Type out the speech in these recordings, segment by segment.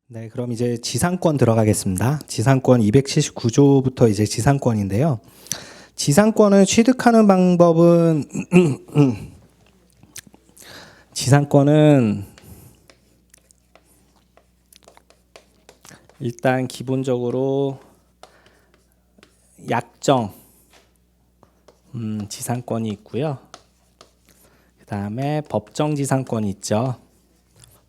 네, 그럼 이제 지상권 들어가겠습니다. 지상권 279조부터 이제 지상권인데요. 지상권을 취득하는 방법은 지상권은 일단 기본적으로 약정 지상권이 있고요. 그 다음에 법정 지상권이 있죠.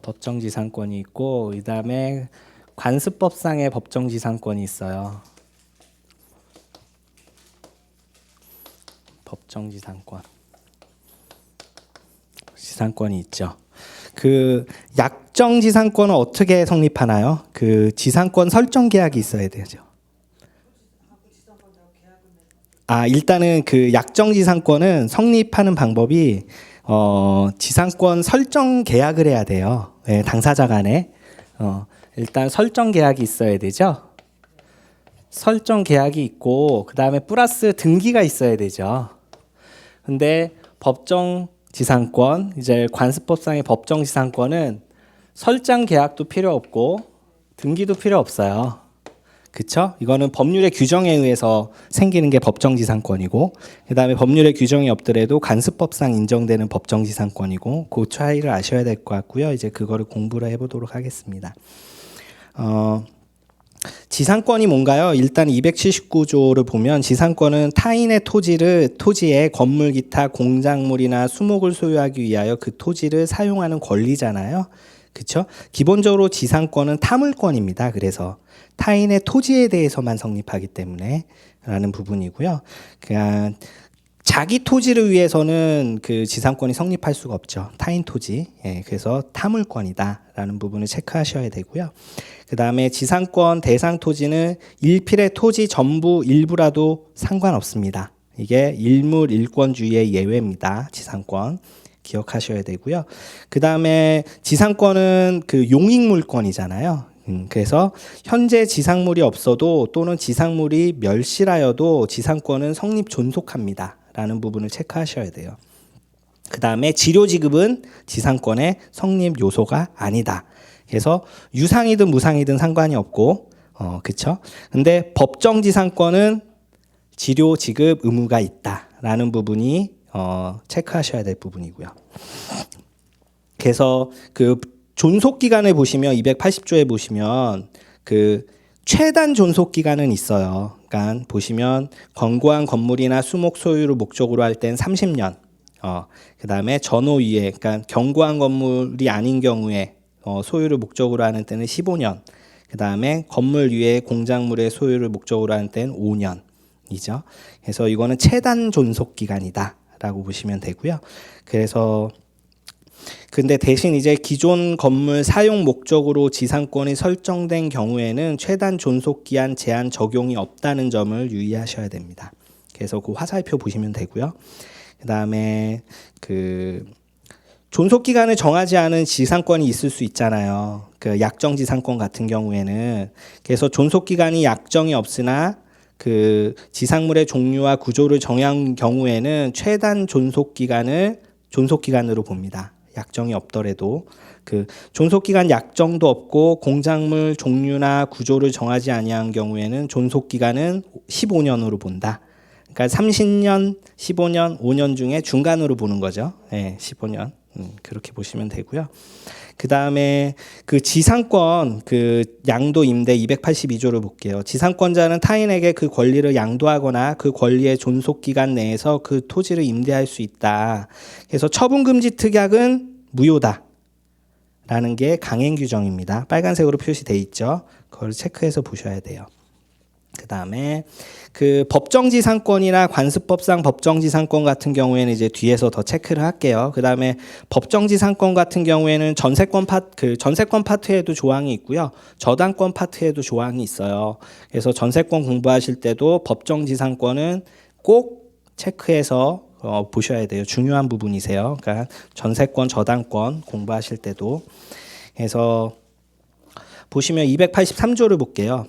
법정 지상권이 있고, 그 다음에 관습법상의 법정 지상권이 있어요. 법정 지상권이 있죠. 그 약정 지상권은 어떻게 성립하나요? 그 지상권 설정 계약이 있어야 되죠. 일단은 그 약정 지상권은 성립하는 방법이 지상권 설정 계약을 해야 돼요. 네, 당사자 간에 일단 설정 계약이 있어야 되죠. 설정 계약이 있고 그 다음에 플러스 등기가 있어야 되죠. 근데 법정 지상권, 이제 관습법상의 법정 지상권은 설정 계약도 필요 없고 등기도 필요 없어요. 그쵸? 이거는 법률의 규정에 의해서 생기는 게 법정지상권이고, 그 다음에 법률의 규정이 없더라도 관습법상 인정되는 법정지상권이고, 그 차이를 아셔야 될 것 같고요. 이제 그거를 공부를 해보도록 하겠습니다. 지상권이 뭔가요? 일단 279조를 보면 지상권은 타인의 토지에 건물, 기타, 공작물이나 수목을 소유하기 위하여 그 토지를 사용하는 권리잖아요. 그렇죠? 기본적으로 지상권은 타물권입니다. 그래서 타인의 토지에 대해서만 성립하기 때문에 라는 부분이고요. 그냥 자기 토지를 위해서는 그 지상권이 성립할 수가 없죠. 타인 토지. 예, 그래서 타물권이다라는 부분을 체크하셔야 되고요. 그 다음에 지상권 대상 토지는 일필의 토지 전부 일부라도 상관없습니다. 이게 일물 일권주의의 예외입니다. 지상권. 기억하셔야 되고요. 그 다음에 지상권은 그 용익물권이잖아요. 그래서 현재 지상물이 없어도 또는 지상물이 멸실하여도 지상권은 성립 존속합니다. 라는 부분을 체크하셔야 돼요. 그 다음에 지료지급은 지상권의 성립 요소가 아니다. 그래서 유상이든 무상이든 상관이 없고, 그쵸? 근데 법정지상권은 지료지급 의무가 있다. 라는 부분이 체크하셔야 될 부분이고요. 그래서 그 존속 기간을 보시면 280조에 보시면 그 최단 존속 기간은 있어요. 그러니까 보시면 권고한 건물이나 수목 소유를 목적으로 할 땐 30년. 그다음에 전호위에 그러니까 경고한 건물이 아닌 경우에 소유를 목적으로 하는 때는 15년. 그다음에 건물 위에 공작물의 소유를 목적으로 하는 때는 5년이죠. 그래서 이거는 최단 존속 기간이다. 라고 보시면 되고요. 그래서 근데 대신 이제 기존 건물 사용 목적으로 지상권이 설정된 경우에는 최단 존속 기한 제한 적용이 없다는 점을 유의하셔야 됩니다. 그래서 그 화살표 보시면 되고요. 그다음에 그 존속 기간을 정하지 않은 지상권이 있을 수 있잖아요. 그 약정 지상권 같은 경우에는 그래서 존속 기간이 약정이 없으나 그 지상물의 종류와 구조를 정한 경우에는 최단 존속 기간을 존속 기간으로 봅니다. 약정이 없더라도 그 존속 기간 약정도 없고 공작물 종류나 구조를 정하지 아니한 경우에는 존속 기간은 15년으로 본다. 그러니까 30년, 15년, 5년 중에 중간으로 보는 거죠. 네, 15년. 그렇게 보시면 되고요. 그 다음에 그 지상권 그 양도 임대 282조를 볼게요. 지상권자는 타인에게 그 권리를 양도하거나 그 권리의 존속 기간 내에서 그 토지를 임대할 수 있다. 그래서 처분금지 특약은 무효다. 라는 게 강행 규정입니다. 빨간색으로 표시돼 있죠. 그걸 체크해서 보셔야 돼요. 그 다음에 그 법정지상권이나 관습법상 법정지상권 같은 경우에는 이제 뒤에서 더 체크를 할게요. 그 다음에 법정지상권 같은 경우에는 전세권 파트에도 조항이 있고요. 저당권 파트에도 조항이 있어요. 그래서 전세권 공부하실 때도 법정지상권은 꼭 체크해서 보셔야 돼요. 중요한 부분이세요. 그러니까 전세권, 저당권 공부하실 때도. 그래서 보시면 283조를 볼게요.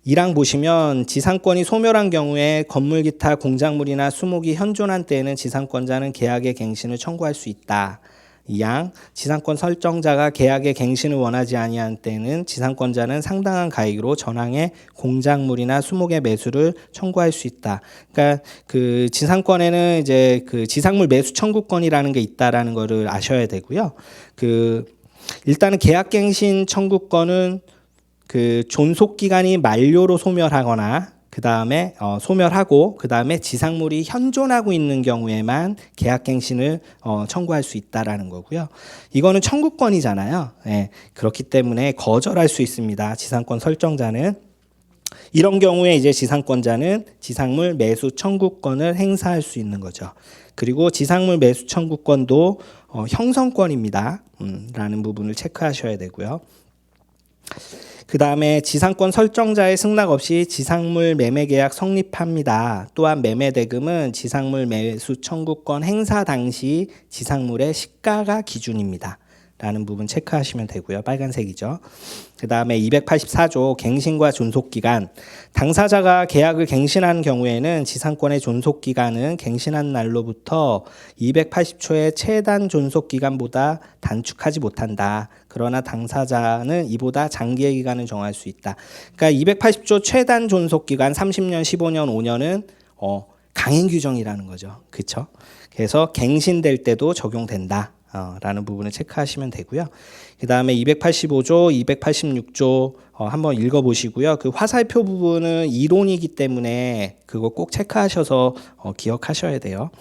1항 보시면 지상권이 소멸한 경우에 건물 기타 공작물이나 수목이 현존한 때에는 지상권자는 계약의 갱신을 청구할 수 있다. 2항 지상권 설정자가 계약의 갱신을 원하지 아니한 때는 지상권자는 상당한 가액으로 전항의 공작물이나 수목의 매수를 청구할 수 있다. 그러니까 그 지상권에는 이제 그 지상물 매수 청구권이라는 게 있다라는 거를 아셔야 되고요. 그 일단은 계약갱신 청구권은 그 존속 기간이 만료로 소멸하거나 그 다음에 소멸하고 그 다음에 지상물이 현존하고 있는 경우에만 계약갱신을 청구할 수 있다라는 거고요. 이거는 청구권이잖아요. 예, 그렇기 때문에 거절할 수 있습니다. 지상권 설정자는. 이런 경우에 이제 지상권자는 지상물 매수 청구권을 행사할 수 있는 거죠. 그리고 지상물 매수 청구권도 형성권입니다. 라는 부분을 체크하셔야 되고요. 그 다음에 지상권 설정자의 승낙 없이 지상물 매매 계약 성립합니다. 또한 매매 대금은 지상물 매수 청구권 행사 당시 지상물의 시가가 기준입니다. 라는 부분 체크하시면 되고요. 빨간색이죠. 그 다음에 284조 갱신과 존속기간. 당사자가 계약을 갱신한 경우에는 지상권의 존속기간은 갱신한 날로부터 280초의 최단 존속기간보다 단축하지 못한다. 그러나 당사자는 이보다 장기의 기간을 정할 수 있다. 그러니까 280조 최단 존속기간 30년, 15년, 5년은 강행 규정이라는 거죠. 그렇죠? 그래서 갱신될 때도 적용된다. 라는 부분을 체크하시면 되고요. 그 다음에 285조, 286조 한번 읽어보시고요. 그 화살표 부분은 이론이기 때문에 그거 꼭 체크하셔서 기억하셔야 돼요.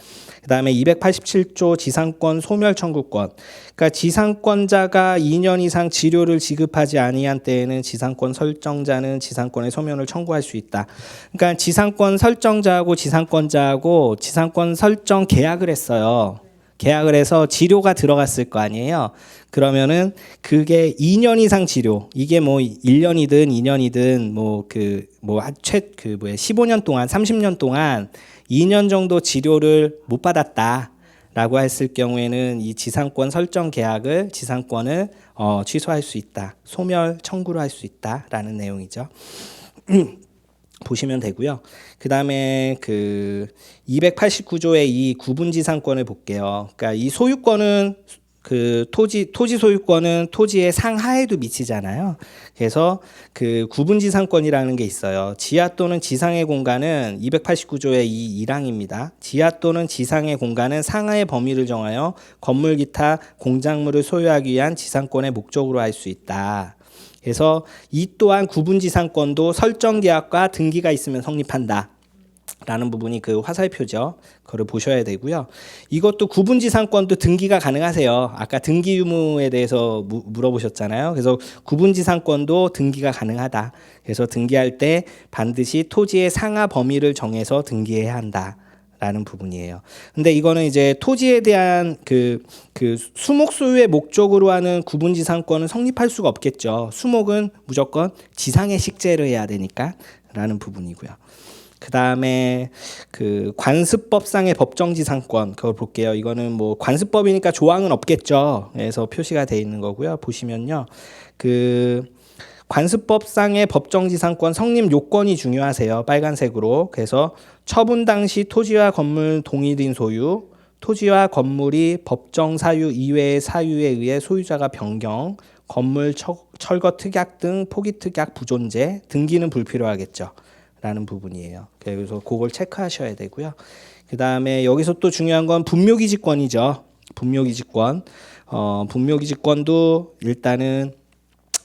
그 다음에 287조 지상권 소멸 청구권. 그러니까 지상권자가 2년 이상 지료를 지급하지 아니한 때에는 지상권 설정자는 지상권의 소멸을 청구할 수 있다. 그러니까 지상권 설정자하고 지상권자하고 지상권 설정 계약을 했어요. 계약을 해서 지료가 들어갔을 거 아니에요. 그러면은 그게 2년 이상 지료, 이게 뭐 1년이든 2년이든 15년 동안, 30년 동안 2년 정도 지료를 못 받았다라고 했을 경우에는 이 지상권 설정 계약을 지상권을 취소할 수 있다. 소멸 청구를 할 수 있다라는 내용이죠. 보시면 되고요. 그 다음에 그 289조의 이 구분지상권을 볼게요. 그러니까 이 소유권은 그 토지 소유권은 토지의 상하에도 미치잖아요. 그래서 그 구분지상권이라는 게 있어요. 지하 또는 지상의 공간은 289조의 이 1항입니다. 지하 또는 지상의 공간은 상하의 범위를 정하여 건물 기타 공작물을 소유하기 위한 지상권의 목적으로 할 수 있다. 그래서 이 또한 구분지상권도 설정계약과 등기가 있으면 성립한다. 라는 부분이 그 화살표죠. 그거를 보셔야 되고요. 이것도 구분지상권도 등기가 가능하세요. 아까 등기 유무에 대해서 물어보셨잖아요. 그래서 구분지상권도 등기가 가능하다. 그래서 등기할 때 반드시 토지의 상하 범위를 정해서 등기해야 한다. 라는 부분이에요. 근데 이거는 이제 토지에 대한 그 수목 소유의 목적으로 하는 구분지상권은 성립할 수가 없겠죠. 수목은 무조건 지상의 식재를 해야 되니까 라는 부분이고요. 그 다음에 그 관습법상의 법정지상권 그걸 볼게요. 이거는 뭐 관습법이니까 조항은 없겠죠. 그래서 표시가 되어 있는 거고요. 보시면요. 그 관습법상의 법정지상권 성립 요건이 중요하세요. 빨간색으로. 그래서 처분 당시 토지와 건물 동일인 소유, 토지와 건물이 법정 사유 이외의 사유에 의해 소유자가 변경, 건물 철거 특약 등 포기 특약 부존재, 등기는 불필요하겠죠. 라는 부분이에요. 그래서 그걸 체크하셔야 되고요. 그 다음에 여기서 또 중요한 건 분묘기지권이죠. 분묘기지권. 분묘기지권도 일단은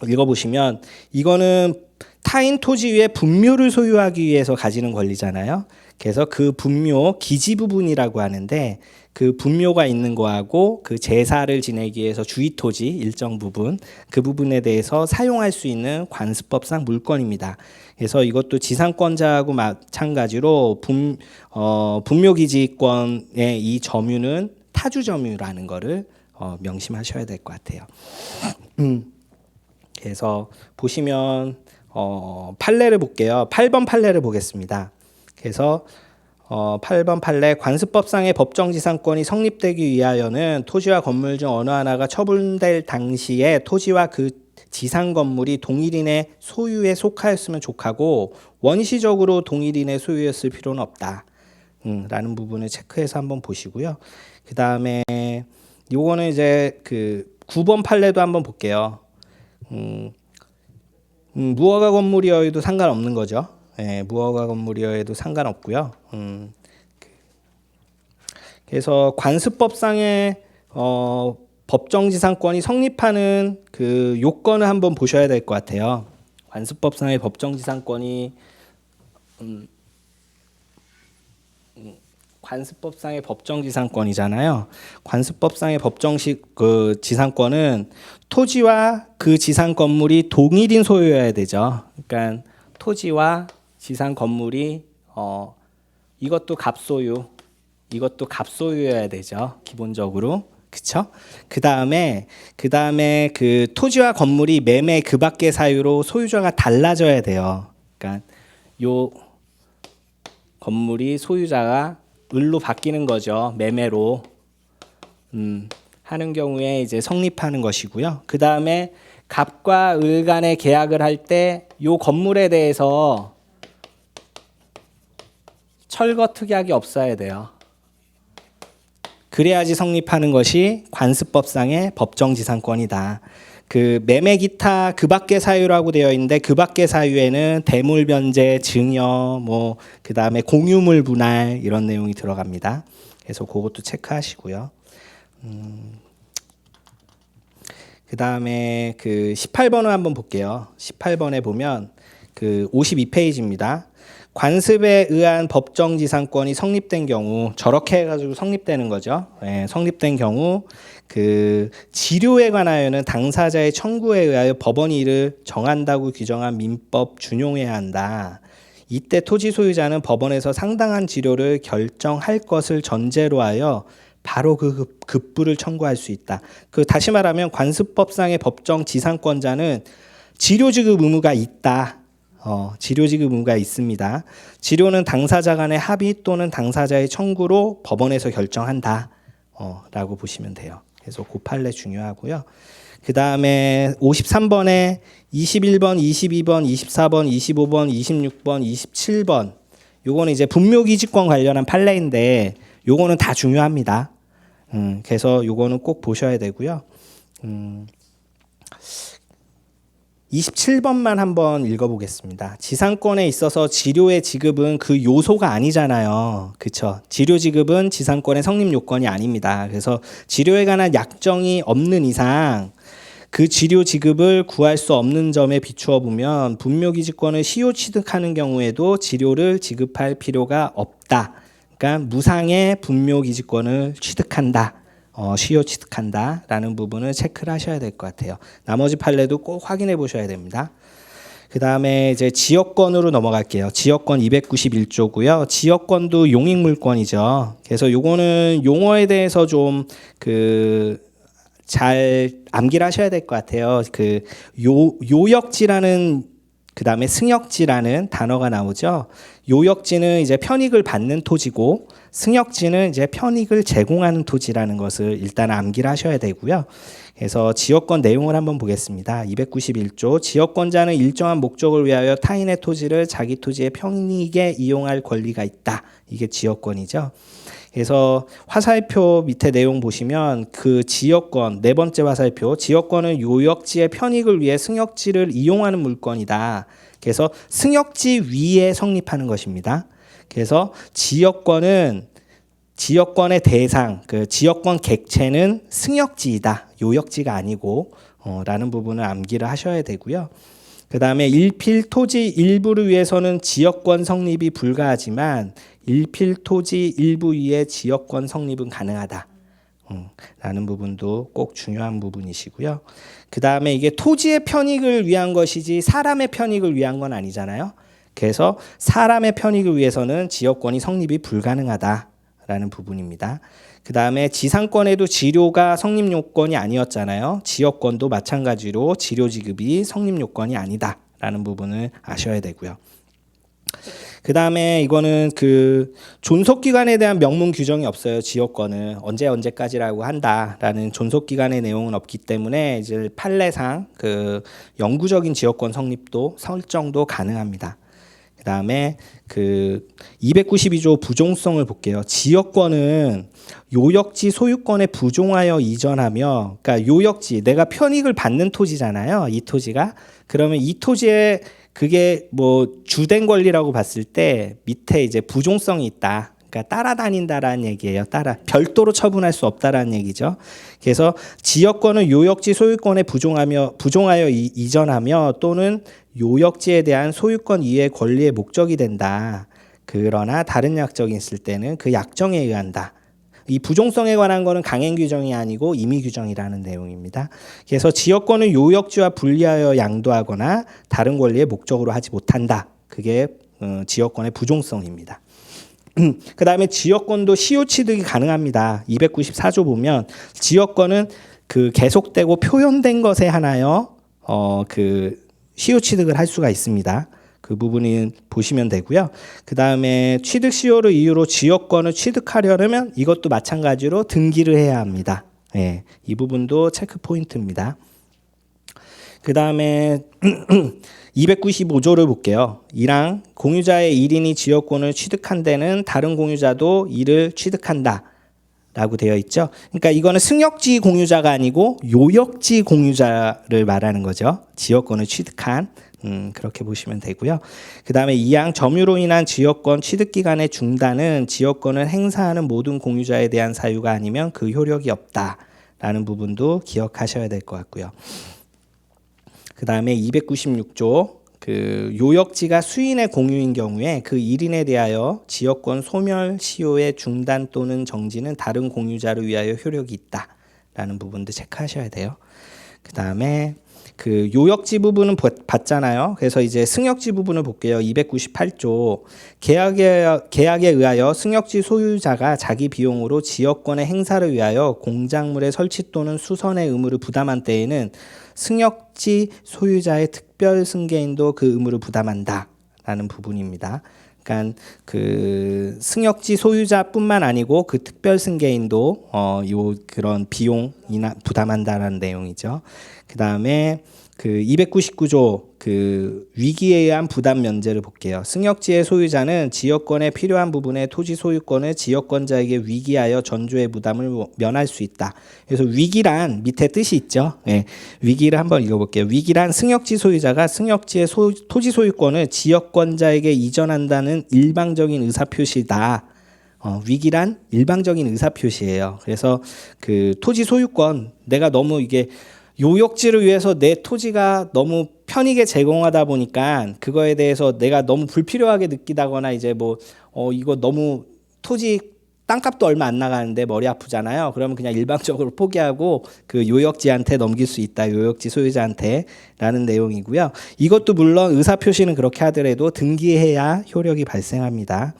읽어보시면 이거는 타인 토지 위에 분묘를 소유하기 위해서 가지는 권리잖아요. 그래서 그 분묘 기지 부분이라고 하는데 그 분묘가 있는 거하고 그 제사를 지내기 위해서 주의 토지 일정 부분 그 부분에 대해서 사용할 수 있는 관습법상 물권입니다. 그래서 이것도 지상권자하고 마찬가지로 분묘기지권의 이 점유는 타주 점유라는 거를 명심하셔야 될 것 같아요. 그래서 보시면 판례를 볼게요. 8번 판례를 보겠습니다. 그래서 8번 판례 관습법상의 법정지상권이 성립되기 위하여는 토지와 건물 중 어느 하나가 처분될 당시에 토지와 그 지상 건물이 동일인의 소유에 속하였으면 족하고 원시적으로 동일인의 소유였을 필요는 없다. 라는 부분을 체크해서 한번 보시고요. 그 다음에 요거는 이제 그 9번 판례도 한번 볼게요. 무허가 건물이어도 상관없는 거죠. 예, 무허가 건물이어도 상관없고요. 그래서 관습법상의 법정지상권이 성립하는 그 요건을 한번 보셔야 될 것 같아요. 관습법상의 법정지상권이 관습법상의 법정지상권이잖아요. 관습법상의 지상권은 토지와 그 지상 건물이 동일인 소유여야 되죠. 그러니까 토지와 지상 건물이 이것도 갑소유, 이것도 갑소유여야 되죠. 기본적으로. 그쵸? 그 다음에 그 토지와 건물이 매매 그 밖의 사유로 소유자가 달라져야 돼요. 그러니까 요 건물이 소유자가 을로 바뀌는 거죠. 매매로 하는 경우에 이제 성립하는 것이고요. 그 다음에 갑과 을 간의 계약을 할 때 요 건물에 대해서 철거 특약이 없어야 돼요. 그래야지 성립하는 것이 관습법상의 법정지상권이다. 그 매매 기타 그 밖의 사유라고 되어 있는데 그 밖의 사유에는 대물 변제, 증여, 뭐 그다음에 공유물 분할 이런 내용이 들어갑니다. 그래서 그것도 체크하시고요. 그다음에 그 18번을 한번 볼게요. 18번에 보면 그 52페이지입니다. 관습에 의한 법정지상권이 성립된 경우 저렇게 해가지고 성립되는 거죠. 네, 성립된 경우 그 지료에 관하여는 당사자의 청구에 의하여 법원이 이를 정한다고 규정한 민법 준용해야 한다. 이때 토지 소유자는 법원에서 상당한 지료를 결정할 것을 전제로 하여 바로 그 급부를 청구할 수 있다. 그 다시 말하면 관습법상의 법정지상권자는 지료 지급 의무가 있다. 지료 지급 의무가 있습니다. 지료는 당사자 간의 합의 또는 당사자의 청구로 법원에서 결정한다. 라고 보시면 돼요. 그래서 그 판례 중요하고요. 그 다음에 53번에 21번, 22번, 24번, 25번, 26번, 27번 요거는 이제 분묘기지권 관련한 판례인데 요거는 다 중요합니다. 그래서 요거는 꼭 보셔야 되고요. 27번만 한번 읽어보겠습니다. 지상권에 있어서 지료의 지급은 그 요소가 아니잖아요. 그렇죠? 지료 지급은 지상권의 성립 요건이 아닙니다. 그래서 지료에 관한 약정이 없는 이상 그 지료 지급을 구할 수 없는 점에 비추어 보면 분묘기지권을 시효 취득하는 경우에도 지료를 지급할 필요가 없다. 그러니까 무상의 분묘기지권을 취득한다. 시효 취득한다라는 부분을 체크를 하셔야 될 것 같아요. 나머지 판례도 꼭 확인해 보셔야 됩니다. 그 다음에 이제 지역권으로 넘어갈게요. 지역권 291조고요. 지역권도 용익물권이죠. 그래서 요거는 용어에 대해서 좀 잘 암기를 하셔야 될 것 같아요. 요역지라는 그 다음에 승역지라는 단어가 나오죠. 요역지는 이제 편익을 받는 토지고 승역지는 이제 편익을 제공하는 토지라는 것을 일단 암기를 하셔야 되고요. 그래서 지역권 내용을 한번 보겠습니다. 291조 지역권자는 일정한 목적을 위하여 타인의 토지를 자기 토지의 편익에 이용할 권리가 있다. 이게 지역권이죠. 그래서 화살표 밑에 내용 보시면 그 지역권 네 번째 화살표 지역권은 요역지의 편익을 위해 승역지를 이용하는 물건이다. 그래서 승역지 위에 성립하는 것입니다. 그래서 지역권의 대상, 그 지역권 객체는 승역지이다. 요역지가 아니고 라는 부분을 암기를 하셔야 되고요. 그 다음에 일필 토지 일부를 위해서는 지역권 성립이 불가하지만 일필 토지 일부 위에 지역권 성립은 가능하다. 라는 부분도 꼭 중요한 부분이시고요. 그 다음에 이게 토지의 편익을 위한 것이지 사람의 편익을 위한 건 아니잖아요. 그래서 사람의 편익을 위해서는 지역권이 성립이 불가능하다라는 부분입니다. 그 다음에 지상권에도 지료가 성립 요건이 아니었잖아요. 지역권도 마찬가지로 지료 지급이 성립 요건이 아니다라는 부분을 아셔야 되고요. 그 다음에 이거는 그 존속기간에 대한 명문 규정이 없어요. 지역권은 언제까지라고 한다라는 존속기간의 내용은 없기 때문에 이제 판례상 그 영구적인 지역권 성립도 설정도 가능합니다. 그다음에 그 292조 부종성을 볼게요. 지역권은 요역지 소유권에 부종하여 이전하며, 그러니까 요역지, 내가 편익을 받는 토지잖아요. 이 토지가. 그러면 이 토지에 그게 뭐 주된 권리라고 봤을 때 밑에 이제 부종성이 있다. 그러니까 따라다닌다라는 얘기예요. 별도로 처분할 수 없다라는 얘기죠. 그래서 지역권은 요역지 소유권에 부종하여 이전하며 또는 요역지에 대한 소유권 이외의 권리의 목적이 된다. 그러나 다른 약정이 있을 때는 그 약정에 의한다. 이 부종성에 관한 거는 강행 규정이 아니고 임의 규정이라는 내용입니다. 그래서 지역권은 요역지와 분리하여 양도하거나 다른 권리의 목적으로 하지 못한다. 그게 지역권의 부종성입니다. 그 다음에 지역권도 시효 취득이 가능합니다. 294조 보면 지역권은 그 계속되고 표현된 것에 한하여 그 시효 취득을 할 수가 있습니다. 그 부분은 보시면 되고요. 그 다음에 취득 시효를 이유로 지역권을 취득하려면 이것도 마찬가지로 등기를 해야 합니다. 예, 이 부분도 체크 포인트입니다. 그 다음에 295조를 볼게요. 1항 공유자의 1인이 지역권을 취득한 데는 다른 공유자도 이를 취득한다 라고 되어 있죠. 그러니까 이거는 승역지 공유자가 아니고 요역지 공유자를 말하는 거죠. 지역권을 취득한, 그렇게 보시면 되고요. 그 다음에 2항 점유로 인한 지역권 취득기간의 중단은 지역권을 행사하는 모든 공유자에 대한 사유가 아니면 그 효력이 없다라는 부분도 기억하셔야 될 것 같고요. 그 다음에 296조 그 요역지가 수인의 공유인 경우에 그 1인에 대하여 지역권 소멸 시효의 중단 또는 정지는 다른 공유자를 위하여 효력이 있다라는 부분도 체크하셔야 돼요. 그 다음에 그 요역지 부분은 봤잖아요. 그래서 이제 승역지 부분을 볼게요. 298조 계약에 의하여 승역지 소유자가 자기 비용으로 지역권의 행사를 위하여 공작물의 설치 또는 수선의 의무를 부담한 때에는 승역지 소유자의 특별 승계인도 그 의무를 부담한다라는 부분입니다. 그러니까 그 승역지 소유자뿐만 아니고 그 특별 승계인도 요 그런 비용이나 부담한다라는 내용이죠. 그 다음에 그 299조 그 위기에 의한 부담 면제를 볼게요. 승역지의 소유자는 지역권에 필요한 부분의 토지 소유권을 지역권자에게 위기하여 전조의 부담을 면할 수 있다. 그래서 위기란 밑에 뜻이 있죠. 네. 위기를 한번 읽어볼게요. 위기란 승역지 소유자가 승역지의 토지 소유권을 지역권자에게 이전한다는 일방적인 의사표시다. 위기란 일방적인 의사표시예요. 그래서 그 토지 소유권 내가 너무 이게 요역지를 위해서 내 토지가 너무 편익에 제공하다 보니까 그거에 대해서 내가 너무 불필요하게 느끼다거나 이제 뭐 이거 너무 토지 땅값도 얼마 안 나가는데 머리 아프잖아요. 그러면 그냥 일방적으로 포기하고 그 요역지한테 넘길 수 있다. 요역지 소유자한테 라는 내용이고요. 이것도 물론 의사표시는 그렇게 하더라도 등기해야 효력이 발생합니다.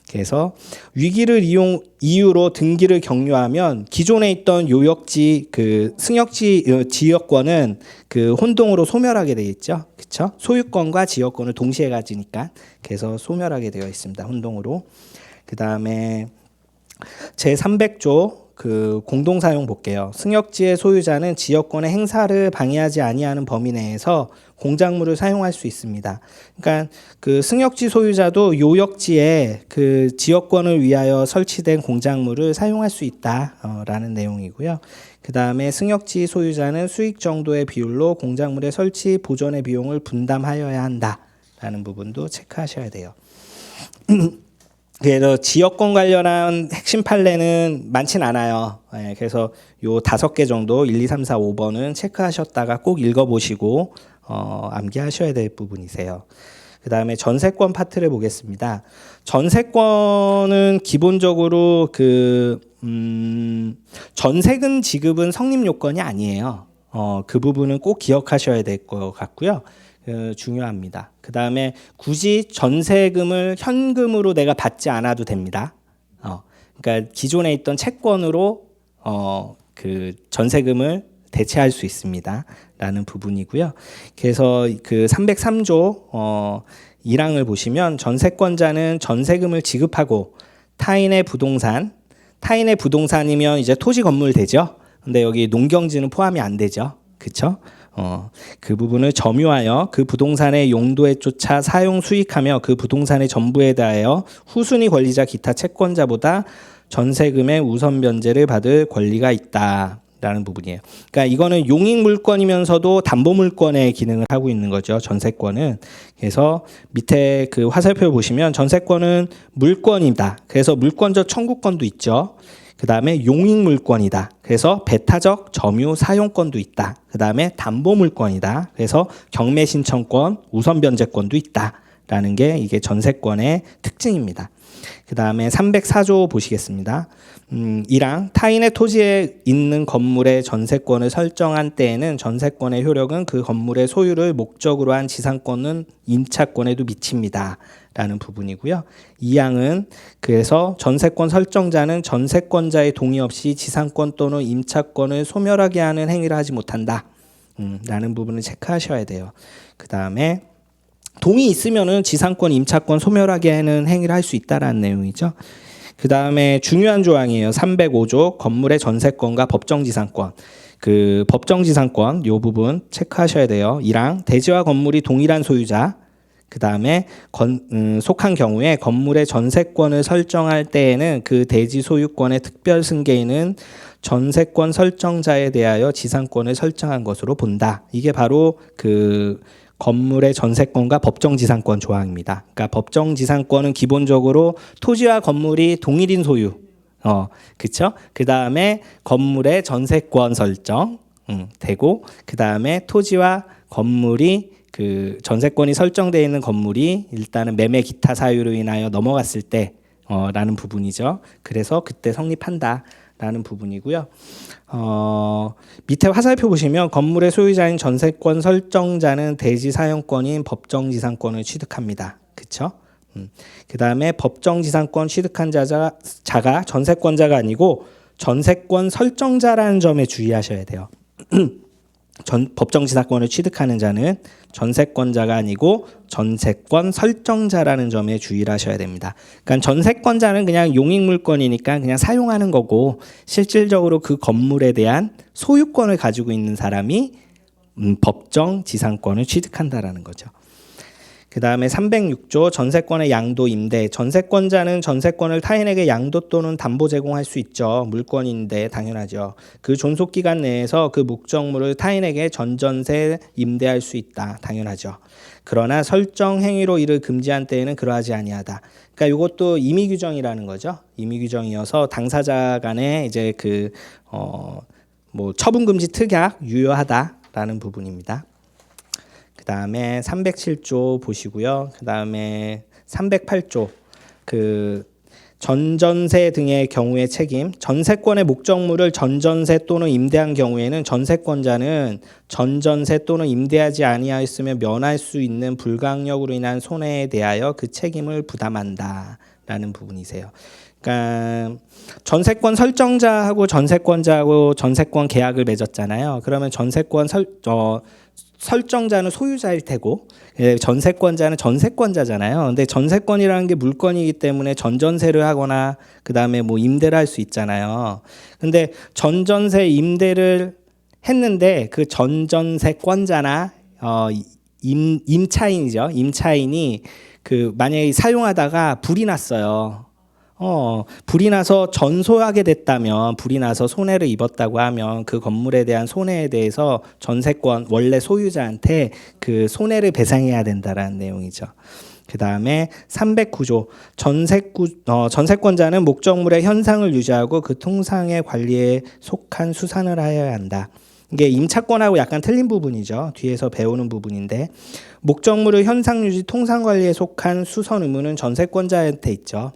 그래서 위기를 이유로 등기를 격려하면 기존에 있던 요역지 그 승역지 지역권은 그 혼동으로 소멸하게 되어 있죠. 그렇죠? 소유권과 지역권을 동시에 가지니까 그래서 소멸하게 되어 있습니다. 혼동으로. 그다음에 제300조 그 공동사용 볼게요. 승역지의 소유자는 지역권의 행사를 방해하지 아니하는 범위 내에서 공작물을 사용할 수 있습니다. 그러니까 그 승역지 소유자도 요역지에 그 지역권을 위하여 설치된 공작물을 사용할 수 있다라는 내용이고요. 그 다음에 승역지 소유자는 수익 정도의 비율로 공작물의 설치 보존의 비용을 분담하여야 한다라는 부분도 체크하셔야 돼요. 그래서 지역권 관련한 핵심 판례는 많진 않아요. 네, 그래서 요 5개 정도 1, 2, 3, 4, 5번은 체크하셨다가 꼭 읽어보시고 암기하셔야 될 부분이세요. 그 다음에 전세권 파트를 보겠습니다. 전세권은 기본적으로 그 전세금 지급은 성립 요건이 아니에요. 그 부분은 꼭 기억하셔야 될 것 같고요. 중요합니다. 그 다음에 굳이 전세금을 현금으로 내가 받지 않아도 됩니다. 그러니까 기존에 있던 채권으로 그 전세금을 대체할 수 있습니다. 라는 부분이고요. 그래서 그 303조 1항을 보시면 전세권자는 전세금을 지급하고 타인의 부동산이면 이제 토지 건물 되죠. 근데 여기 농경지는 포함이 안 되죠. 그렇죠? 그 부분을 점유하여 그 부동산의 용도에 쫓아 사용 수익하며 그 부동산의 전부에 대하여 후순위 권리자 기타 채권자보다 전세금의 우선 변제를 받을 권리가 있다. 라는 부분이에요. 그러니까 이거는 용익 물권이면서도 담보 물권의 기능을 하고 있는 거죠. 전세권은. 그래서 밑에 그 화살표 보시면 전세권은 물권이다. 그래서 물권적 청구권도 있죠. 그 다음에 용익 물권이다. 그래서 배타적 점유 사용권도 있다. 그 다음에 담보 물권이다. 그래서 경매 신청권, 우선 변제권도 있다. 라는 게 이게 전세권의 특징입니다. 그 다음에 304조 보시겠습니다. 1항 타인의 토지에 있는 건물의 전세권을 설정한 때에는 전세권의 효력은 그 건물의 소유를 목적으로 한 지상권은 임차권에도 미칩니다. 라는 부분이고요. 2항은 그래서 전세권 설정자는 전세권자의 동의 없이 지상권 또는 임차권을 소멸하게 하는 행위를 하지 못한다. 라는 부분을 체크하셔야 돼요. 그 다음에 동의 있으면은 지상권, 임차권 소멸하게 하는 행위를 할 수 있다라는 내용이죠. 그 다음에 중요한 조항이에요. 305조 건물의 전세권과 법정지상권. 그 법정지상권 요 부분 체크하셔야 돼요. 1항 대지와 건물이 동일한 소유자. 그 다음에 속한 경우에 건물의 전세권을 설정할 때에는 그 대지 소유권의 특별 승계인은 전세권 설정자에 대하여 지상권을 설정한 것으로 본다. 이게 바로 그 건물의 전세권과 법정지상권 조항입니다. 그러니까 법정지상권은 기본적으로 토지와 건물이 동일인 소유, 그렇죠? 그 다음에 건물의 전세권 설정 되고, 그 다음에 토지와 건물이 그 전세권이 설정되어 있는 건물이 일단은 매매 기타 사유로 인하여 넘어갔을 때, 라는 부분이죠. 그래서 그때 성립한다. 라는 부분이고요. 밑에 화살표 보시면 건물의 소유자인 전세권 설정자는 대지 사용권인 법정지상권을 취득합니다. 그렇죠? 그 다음에 법정지상권 취득한 자가 전세권자가 아니고 전세권 설정자라는 점에 주의하셔야 돼요. 법정지상권을 취득하는 자는 전세권자가 아니고 전세권 설정자라는 점에 주의를 하셔야 됩니다. 그러니까 전세권자는 그냥 용익물권이니까 그냥 사용하는 거고 실질적으로 그 건물에 대한 소유권을 가지고 있는 사람이 법정지상권을 취득한다라는 거죠. 그 다음에 306조 전세권의 양도 임대. 전세권자는 전세권을 타인에게 양도 또는 담보 제공할 수 있죠. 물권인데 당연하죠. 그 존속기간 내에서 그 목적물을 타인에게 전전세 임대할 수 있다. 당연하죠. 그러나 설정 행위로 이를 금지한 때에는 그러하지 아니하다. 그러니까 이것도 임의 규정이라는 거죠. 임의 규정이어서 당사자 간에 이제 그 처분 금지 특약 유효하다라는 부분입니다. 그 다음에 307조 보시고요. 그 다음에 308조 그 전전세 등의 경우의 책임. 전세권의 목적물을 전전세 또는 임대한 경우에는 전세권자는 전전세 또는 임대하지 아니하였으며 면할 수 있는 불가항력으로 인한 손해에 대하여 그 책임을 부담한다라는 부분이세요. 그러니까 전세권 설정자하고 전세권자하고 전세권 계약을 맺었잖아요. 그러면 전세권 설정자는 소유자일 테고 전세권자는 전세권자잖아요. 근데 전세권이라는 게 물건이기 때문에 전전세를 하거나 그다음에 뭐 임대를 할 수 있잖아요. 근데 전전세 임대를 했는데 그 전전세권자나 임차인이죠. 임차인이 그 만약에 사용하다가 불이 났어요. 불이 나서 전소하게 됐다면, 불이 나서 손해를 입었다고 하면 그 건물에 대한 손해에 대해서 전세권 원래 소유자한테 그 손해를 배상해야 된다라는 내용이죠. 그 다음에 309조 전세권자는 목적물의 현상을 유지하고 그 통상의 관리에 속한 수산을 하여야 한다. 이게 임차권하고 약간 틀린 부분이죠. 뒤에서 배우는 부분인데 목적물의 현상 유지 통상 관리에 속한 수선 의무는 전세권자한테 있죠.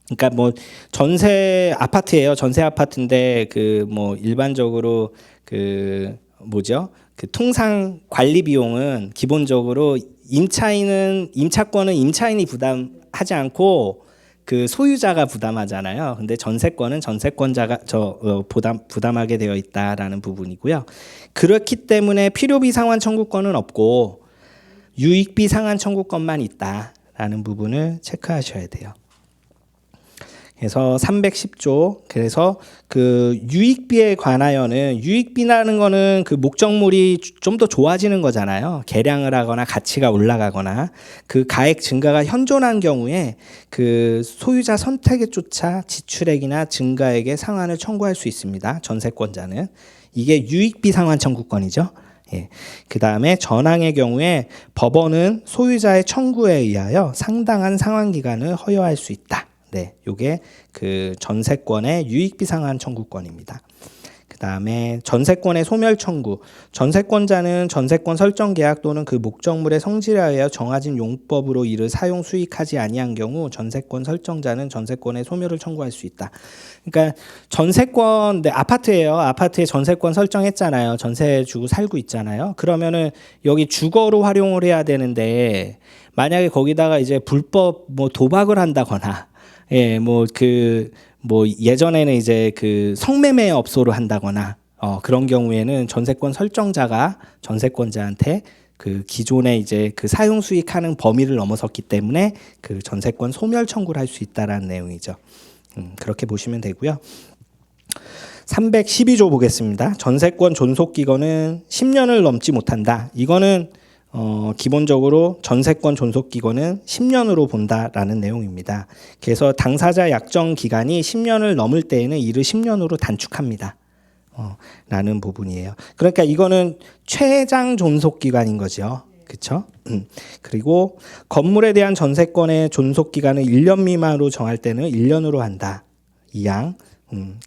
그러니까 뭐 전세 아파트예요. 전세 아파트인데 그 뭐 일반적으로 그 뭐죠? 그 통상 관리 비용은 기본적으로 임차권은 임차인이 부담하지 않고 그 소유자가 부담하잖아요. 근데 전세권은 전세권자가 부담하게 되어 있다라는 부분이고요. 그렇기 때문에 필요비 상환 청구권은 없고 유익비 상환 청구권만 있다라는 부분을 체크하셔야 돼요. 그래서 310조. 그래서 그 유익비에 관하여는, 유익비라는 거는 그 목적물이 좀 더 좋아지는 거잖아요. 개량을 하거나 가치가 올라가거나 그 가액 증가가 현존한 경우에 그 소유자 선택에 쫓아 지출액이나 증가액의 상환을 청구할 수 있습니다. 전세권자는. 이게 유익비 상환 청구권이죠. 예. 그 다음에 전항의 경우에 법원은 소유자의 청구에 의하여 상당한 상환 기간을 허용할 수 있다. 네, 요게 그 전세권의 유익비 상환 청구권입니다. 그 다음에 전세권의 소멸 청구. 전세권자는 전세권 설정 계약 또는 그 목적물의 성질에 의하여 정해진 용법으로 이를 사용 수익하지 아니한 경우 전세권 설정자는 전세권의 소멸을 청구할 수 있다. 그러니까 전세권, 네, 아파트예요. 아파트에 전세권 설정했잖아요. 전세 주고 살고 있잖아요. 그러면은 여기 주거로 활용을 해야 되는데 만약에 거기다가 이제 불법 뭐 도박을 한다거나, 예, 뭐 예전에는 이제 그 성매매 업소로 한다거나 그런 경우에는 전세권 설정자가 전세권자한테 그 기존에 이제 그 사용 수익하는 범위를 넘어섰기 때문에 그 전세권 소멸 청구를 할 수 있다라는 내용이죠. 그렇게 보시면 되고요. 312조 보겠습니다. 전세권 존속 기간은 10년을 넘지 못한다. 이거는 기본적으로 전세권 존속 기간은 10년으로 본다라는 내용입니다. 그래서 당사자 약정 기간이 10년을 넘을 때에는 이를 10년으로 단축합니다. 라는 부분이에요. 그러니까 이거는 최장 존속 기간인 거죠. 그렇죠? 그리고 건물에 대한 전세권의 존속 기간을 1년 미만으로 정할 때는 1년으로 한다. 이양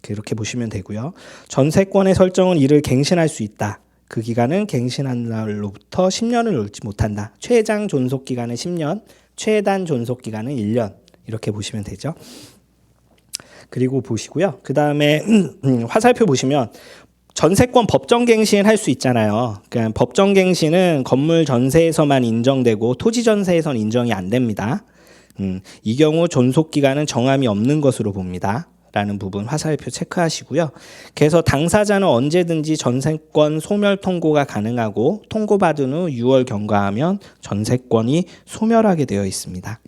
그렇게 보시면 되고요. 전세권의 설정은 이를 갱신할 수 있다. 그 기간은 갱신한 날로부터 10년을 넘지 못한다. 최장 존속 기간은 10년, 최단 존속 기간은 1년. 이렇게 보시면 되죠. 그리고 보시고요. 그 다음에 화살표 보시면 전세권 법정갱신 할 수 있잖아요. 그러니까 법정갱신은 건물 전세에서만 인정되고 토지 전세에서는 인정이 안 됩니다. 이 경우 존속 기간은 정함이 없는 것으로 봅니다. 라는 부분 화살표 체크하시고요. 그래서 당사자는 언제든지 전세권 소멸 통고가 가능하고 통고받은 후 6월 경과하면 전세권이 소멸하게 되어 있습니다.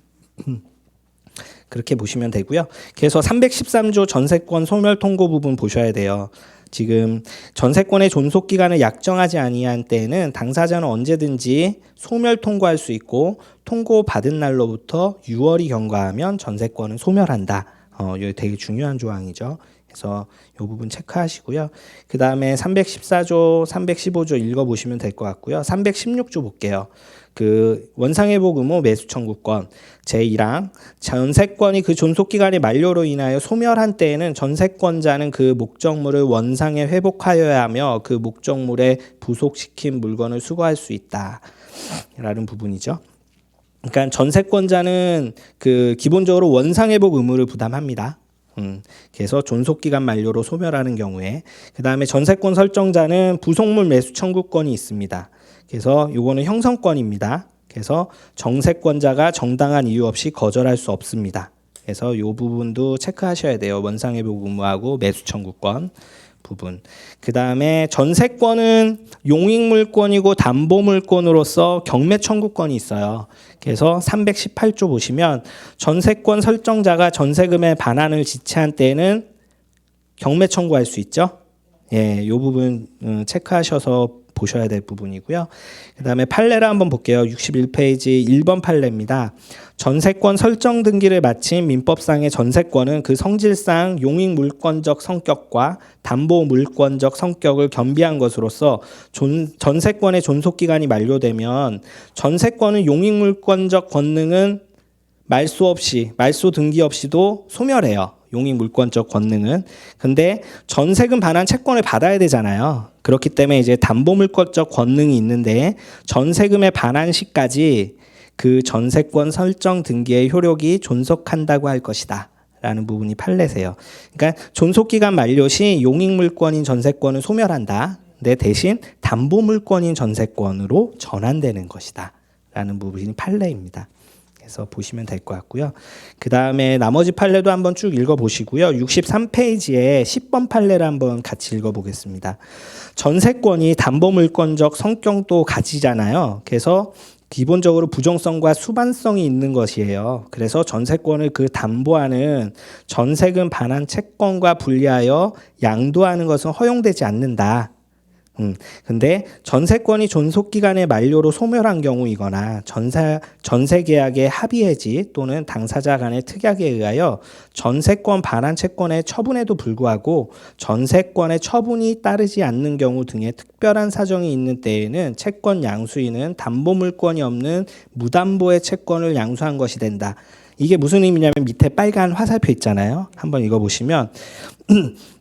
그렇게 보시면 되고요. 그래서 313조 전세권 소멸 통고 부분 보셔야 돼요. 지금 전세권의 존속 기간을 약정하지 아니한 때에는 당사자는 언제든지 소멸 통고할 수 있고 통고받은 날로부터 6월이 경과하면 전세권은 소멸한다. 이거 되게 중요한 조항이죠. 그래서 이 부분 체크하시고요. 그 다음에 314조, 315조 읽어보시면 될 것 같고요. 316조 볼게요. 그 원상회복 의무 매수 청구권 제1항 전세권이 그 존속기간의 만료로 인하여 소멸한 때에는 전세권자는 그 목적물을 원상에 회복하여야 하며 그 목적물에 부속시킨 물건을 수거할 수 있다. 라는 부분이죠. 그러니까 전세권자는 그 기본적으로 원상회복 의무를 부담합니다. 그래서 존속기간 만료로 소멸하는 경우에 그 다음에 전세권 설정자는 부속물 매수 청구권이 있습니다. 그래서 요거는 형성권입니다. 그래서 정세권자가 정당한 이유 없이 거절할 수 없습니다. 그래서 요 부분도 체크하셔야 돼요. 원상회복 의무하고 매수 청구권 부분. 그 다음에 전세권은 용익물권이고 담보물권으로서 경매 청구권이 있어요. 그래서 318조 보시면 전세권 설정자가 전세금의 반환을 지체한 때에는 경매 청구할 수 있죠. 예, 이 부분 체크하셔서 보셔야 될 부분이고요. 그 다음에 판례를 한번 볼게요. 61페이지 1번 판례입니다. 전세권 설정 등기를 마친 민법상의 전세권은 그 성질상 용익물권적 성격과 담보물권적 성격을 겸비한 것으로서 전세권의 존속기간이 만료되면 전세권은 용익물권적 권능은 말소 등기 없이도 소멸해요. 용익물권적 권능은. 근데 전세금 반환 채권을 받아야 되잖아요. 그렇기 때문에 이제 담보물권적 권능이 있는데 전세금의 반환 시까지 그 전세권 설정 등기의 효력이 존속한다고 할 것이다. 라는 부분이 판례세요. 그러니까 존속기간 만료 시 용익물권인 전세권은 소멸한다. 근데 대신 담보물권인 전세권으로 전환되는 것이다. 라는 부분이 판례입니다. 그래서 보시면 될 것 같고요. 그 다음에 나머지 판례도 한번 쭉 읽어보시고요. 63페이지에 10번 판례를 한번 같이 읽어보겠습니다. 전세권이 담보물권적 성격도 가지잖아요. 그래서 기본적으로 부정성과 수반성이 있는 것이에요. 그래서 전세권을 그 담보하는 전세금 반환 채권과 분리하여 양도하는 것은 허용되지 않는다. 근데 전세권이 존속기간의 만료로 소멸한 경우이거나 전세 계약의 합의해지 또는 당사자 간의 특약에 의하여 전세권 반환 채권의 처분에도 불구하고 전세권의 처분이 따르지 않는 경우 등의 특별한 사정이 있는 때에는 채권 양수인은 담보물권이 없는 무담보의 채권을 양수한 것이 된다. 이게 무슨 의미냐면 밑에 빨간 화살표 있잖아요. 한번 읽어보시면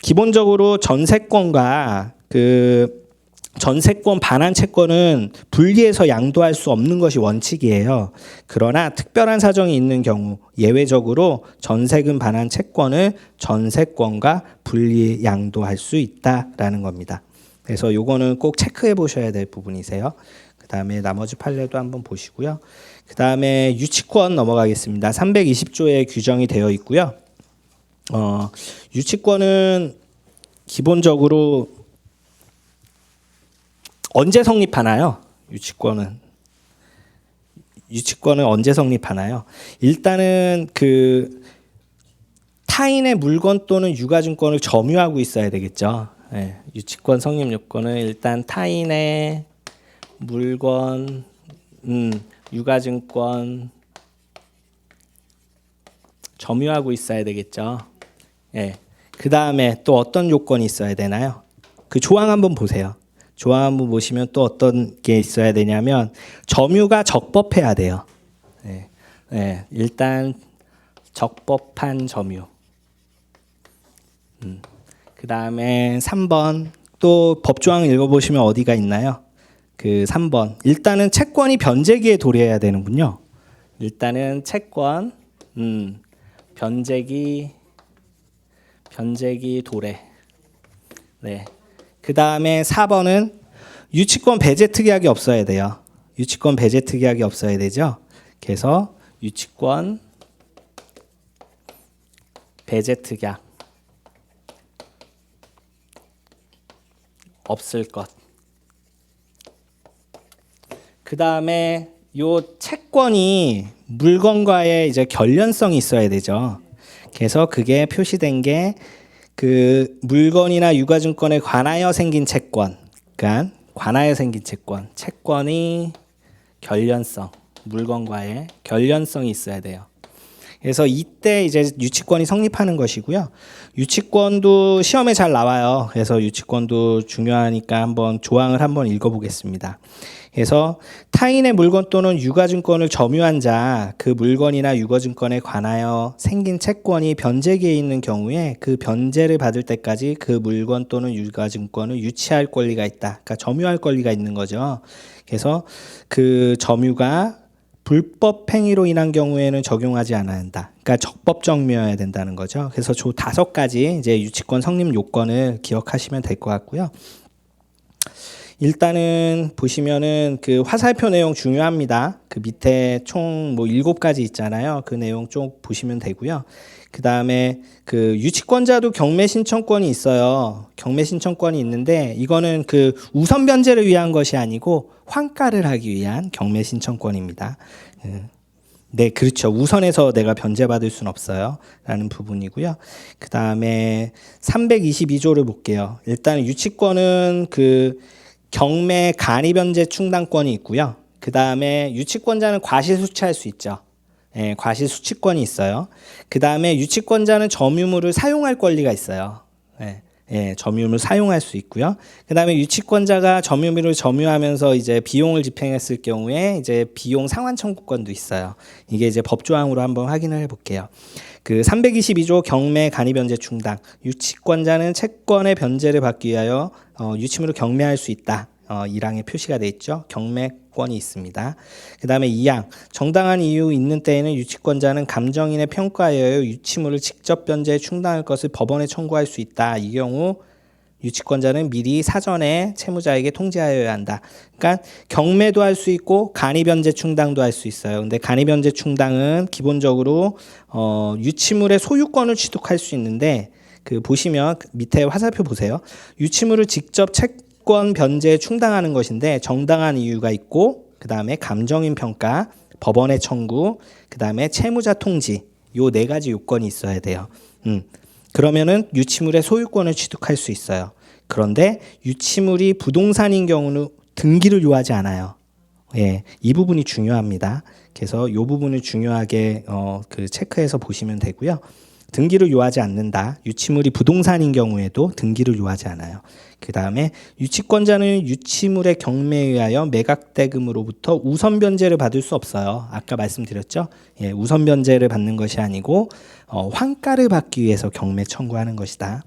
기본적으로 전세권과 전세권 반환 채권은 분리해서 양도할 수 없는 것이 원칙이에요. 그러나 특별한 사정이 있는 경우 예외적으로 전세금 반환 채권을 전세권과 분리 양도할 수 있다라는 겁니다. 그래서 요거는 꼭 체크해 보셔야 될 부분이세요. 그 다음에 나머지 판례도 한번 보시고요. 그 다음에 유치권 넘어가겠습니다. 320조에 규정이 되어 있고요. 유치권은 기본적으로 언제 성립하나요? 유치권은 언제 성립하나요? 일단은 타인의 물건 또는 유가증권을 점유하고 있어야 되겠죠. 네, 유치권 성립 요건은 일단 타인의 물건, 유가증권 점유하고 있어야 되겠죠. 네, 그 다음에 또 어떤 요건이 있어야 되나요? 그 조항 한번 보세요. 조항 한번 보시면 또 어떤 게 있어야 되냐면 점유가 적법해야 돼요. 일단 적법한 점유. 그 다음에 3번 또 법조항 읽어보시면 어디가 있나요? 3번 일단은 채권이 변제기에 도래해야 되는군요. 일단은 채권 변제기 도래. 네. 그 다음에 4번은 유치권 배제 특약이 없어야 돼요. 유치권 배제 특약이 없어야 되죠. 그래서 유치권 배제 특약 없을 것. 그 다음에 요 채권이 물건과의 이제 결련성이 있어야 되죠. 그래서 그게 표시된 게 물건이나 유가증권에 관하여 생긴 채권, 그러니까 관하여 생긴 채권이 결련성, 물건과의 결련성이 있어야 돼요. 그래서 이때 이제 유치권이 성립하는 것이고요. 유치권도 시험에 잘 나와요. 그래서 유치권도 중요하니까 한번 조항을 한번 읽어보겠습니다. 그래서 타인의 물건 또는 유가증권을 점유한 자, 그 물건이나 유가증권에 관하여 생긴 채권이 변제기에 있는 경우에 그 변제를 받을 때까지 그 물건 또는 유가증권을 유치할 권리가 있다. 그러니까 점유할 권리가 있는 거죠. 그래서 그 점유가 불법 행위로 인한 경우에는 적용하지 않아야 한다. 그러니까 적법 점유여야 된다는 거죠. 그래서 조 5가지 이제 유치권 성립 요건을 기억하시면 될 것 같고요. 일단은 보시면은 화살표 내용 중요합니다. 밑에 총 7가지 있잖아요. 그 내용 쭉 보시면 되고요. 그 다음에 유치권자도 경매 신청권이 있어요. 경매 신청권이 있는데 이거는 우선 변제를 위한 것이 아니고 환가를 하기 위한 경매 신청권입니다. 네, 그렇죠. 우선해서 내가 변제받을 수는 없어요. 라는 부분이고요. 그 다음에 322조를 볼게요. 일단 유치권은 경매 간이변제 충당권이 있고요. 그 다음에 유치권자는 과실수취할 수 있죠. 예, 과실수취권이 있어요. 그 다음에 유치권자는 점유물을 사용할 권리가 있어요. 점유물을 사용할 수 있고요. 그 다음에 유치권자가 점유물을 점유하면서 이제 비용을 집행했을 경우에 이제 비용 상환 청구권도 있어요. 이게 이제 법조항으로 한번 확인을 해볼게요. 322조 경매 간이변제 충당. 유치권자는 채권의 변제를 받기 위하여 유치물을 경매할 수 있다. 1항에 표시가 되어 있죠. 경매권이 있습니다. 그 다음에 2항 정당한 이유 있는 때에는 유치권자는 감정인의 평가에 의하여 유치물을 직접 변제해 충당할 것을 법원에 청구할 수 있다. 이 경우 유치권자는 미리 사전에 채무자에게 통지하여야 한다. 그러니까 경매도 할 수 있고 간이변제 충당도 할 수 있어요. 근데 간이변제 충당은 기본적으로 유치물의 소유권을 취득할 수 있는데 보시면 밑에 화살표 보세요. 유치물을 직접 채권 변제에 충당하는 것인데 정당한 이유가 있고 그다음에 감정인 평가, 법원의 청구, 그다음에 채무자 통지. 요 네 가지 요건이 있어야 돼요. 그러면은 유치물의 소유권을 취득할 수 있어요. 그런데 유치물이 부동산인 경우는 등기를 요하지 않아요. 예, 이 부분이 중요합니다. 그래서 이 부분을 중요하게 체크해서 보시면 되고요. 등기를 요하지 않는다. 유치물이 부동산인 경우에도 등기를 요하지 않아요. 그 다음에 유치권자는 유치물의 경매에 의하여 매각대금으로부터 우선 변제를 받을 수 없어요. 아까 말씀드렸죠? 예, 우선 변제를 받는 것이 아니고 환가를 받기 위해서 경매 청구하는 것이다.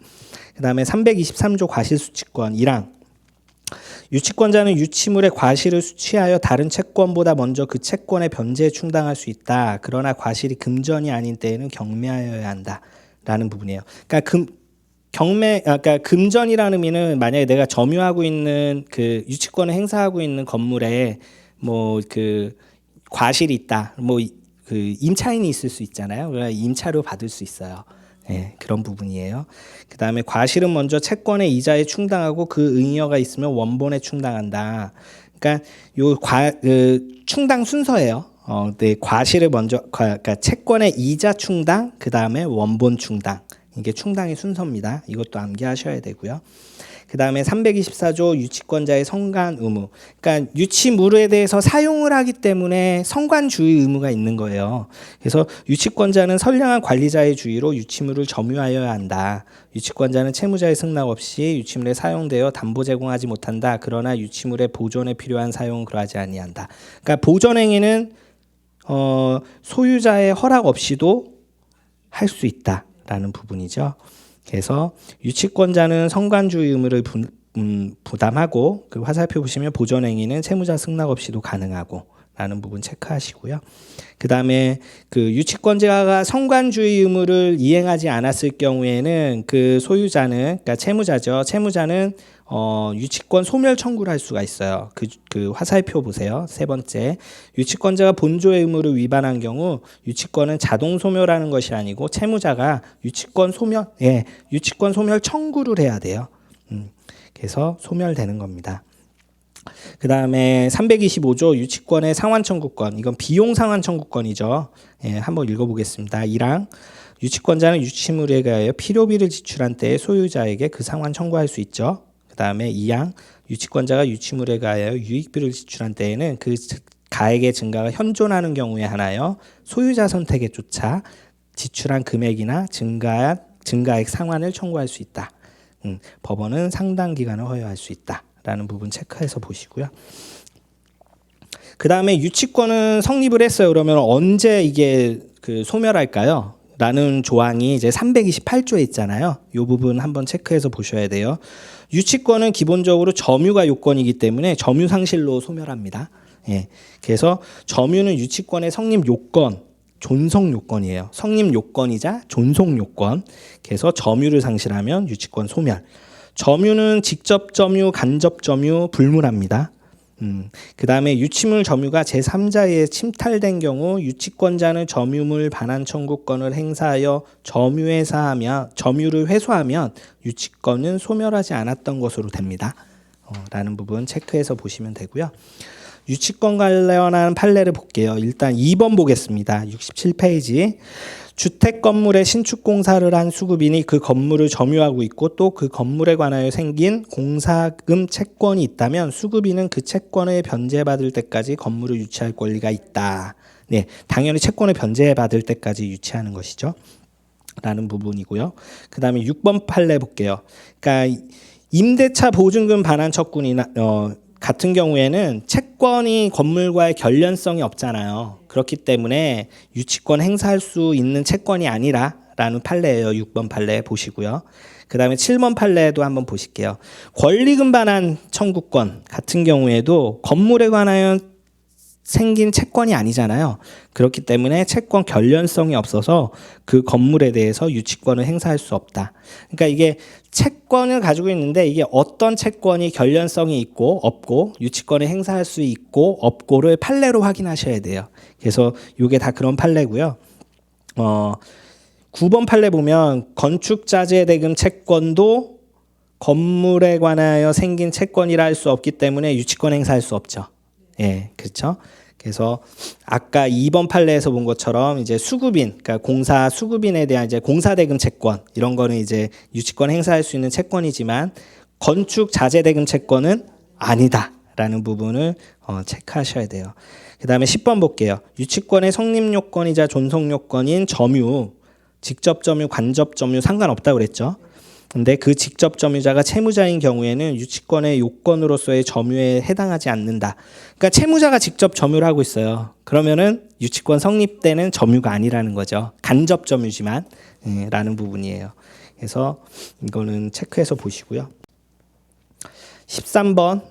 그 다음에 323조 과실수취권 1항 유치권자는 유치물의 과실을 수취하여 다른 채권보다 먼저 그 채권의 변제에 충당할 수 있다. 그러나 과실이 금전이 아닌 때에는 경매하여야 한다라는 부분이에요. 그러니까 금전이라는 의미는 만약에 내가 점유하고 있는 그 유치권을 행사하고 있는 건물에 뭐 그 과실이 있다. 뭐 그 임차인이 있을 수 있잖아요. 그러니까 임차료 받을 수 있어요. 네, 그런 부분이에요. 그 다음에 과실은 먼저 채권의 이자에 충당하고 그 응여가 있으면 원본에 충당한다. 그러니까 충당 순서예요. 네, 과실을 먼저, 그러니까 채권의 이자 충당, 그 다음에 원본 충당. 이게 충당의 순서입니다. 이것도 암기하셔야 되고요. 그 다음에 324조 유치권자의 성관 의무. 그러니까 유치물에 대해서 사용을 하기 때문에 성관주의 의무가 있는 거예요. 그래서 유치권자는 선량한 관리자의 주의로 유치물을 점유하여야 한다. 유치권자는 채무자의 승낙 없이 유치물에 사용되어 담보 제공하지 못한다. 그러나 유치물의 보존에 필요한 사용은 그러하지 아니한다. 그러니까 보존행위는 소유자의 허락 없이도 할 수 있다라는 부분이죠. 그래서 유치권자는 성관주의 의무를 부담하고 그 화살표 보시면 보존행위는 채무자 승낙 없이도 가능하고 라는 부분 체크하시고요. 그 다음에 그 유치권자가 성관주의 의무를 이행하지 않았을 경우에는 그 소유자는 그러니까 채무자죠. 채무자는 유치권 소멸 청구를 할 수가 있어요. 그 화살표 보세요. 세 번째, 유치권자가 본조의 의무를 위반한 경우 유치권은 자동 소멸하는 것이 아니고 채무자가 유치권 소멸 청구를 해야 돼요. 그래서 소멸되는 겁니다. 그 다음에 325조 유치권의 상환 청구권. 이건 비용 상환 청구권이죠. 예, 한번 읽어보겠습니다. 1항 유치권자는 유치물에 의하여 필요비를 지출한 때에 소유자에게 그 상환 청구할 수 있죠. 그 다음에 2항 유치권자가 유치물에 의하여 유익비를 지출한 때에는 그 가액의 증가가 현존하는 경우에 하나여 소유자 선택에 쫓아 지출한 금액이나 증가액 상환을 청구할 수 있다. 법원은 상당 기간을 허용할 수 있다. 라는 부분 체크해서 보시고요. 그 다음에 유치권은 성립을 했어요. 그러면 언제 이게 소멸할까요? 라는 조항이 이제 328조에 있잖아요. 이 부분 한번 체크해서 보셔야 돼요. 유치권은 기본적으로 점유가 요건이기 때문에 점유 상실로 소멸합니다. 예. 그래서 점유는 유치권의 성립 요건, 존속 요건이에요. 성립 요건이자 존속 요건. 그래서 점유를 상실하면 유치권 소멸. 점유는 직접 점유, 간접 점유 불문합니다. 그 다음에 유치물 점유가 제3자에 침탈된 경우 유치권자는 점유물 반환 청구권을 행사하여 점유를 회수하면 유치권은 소멸하지 않았던 것으로 됩니다. 라는 부분 체크해서 보시면 되고요. 유치권 관련한 판례를 볼게요. 일단 2번 보겠습니다. 67페이지. 주택 건물에 신축 공사를 한 수급인이 그 건물을 점유하고 있고 또 그 건물에 관하여 생긴 공사금 채권이 있다면 수급인은 그 채권을 변제받을 때까지 건물을 유치할 권리가 있다. 네, 당연히 채권을 변제받을 때까지 유치하는 것이죠. 라는 부분이고요. 그 다음에 6번 판례 볼게요. 그러니까 임대차 보증금 반환 채권이나 같은 경우에는 채권이 건물과의 결련성이 없잖아요. 그렇기 때문에 유치권 행사할 수 있는 채권이 아니라라는 판례예요. 6번 판례 보시고요. 그 다음에 7번 판례도 한번 보실게요. 권리금 반환 청구권 같은 경우에도 건물에 관하여 생긴 채권이 아니잖아요. 그렇기 때문에 채권 결련성이 없어서 그 건물에 대해서 유치권을 행사할 수 없다. 그러니까 이게 채권을 가지고 있는데 이게 어떤 채권이 결련성이 있고 없고 유치권을 행사할 수 있고 없고를 판례로 확인하셔야 돼요. 그래서 이게 다 그런 판례고요. 9번 판례 보면 건축자재 대금 채권도 건물에 관하여 생긴 채권이라 할 수 없기 때문에 유치권 행사할 수 없죠. 예, 그렇죠. 그래서 아까 2번 판례에서 본 것처럼 이제 수급인, 그러니까 공사 수급인에 대한 이제 공사대금 채권 이런 거는 이제 유치권 행사할 수 있는 채권이지만 건축 자재대금 채권은 아니다라는 부분을 체크하셔야 돼요. 그다음에 10번 볼게요. 유치권의 성립 요건이자 존속 요건인 점유, 직접 점유, 간접 점유 상관없다고 그랬죠. 근데 그 직접 점유자가 채무자인 경우에는 유치권의 요건으로서의 점유에 해당하지 않는다. 그러니까 채무자가 직접 점유를 하고 있어요. 그러면은 유치권 성립되는 점유가 아니라는 거죠. 간접 점유지만 라는 부분이에요. 그래서 이거는 체크해서 보시고요. 13번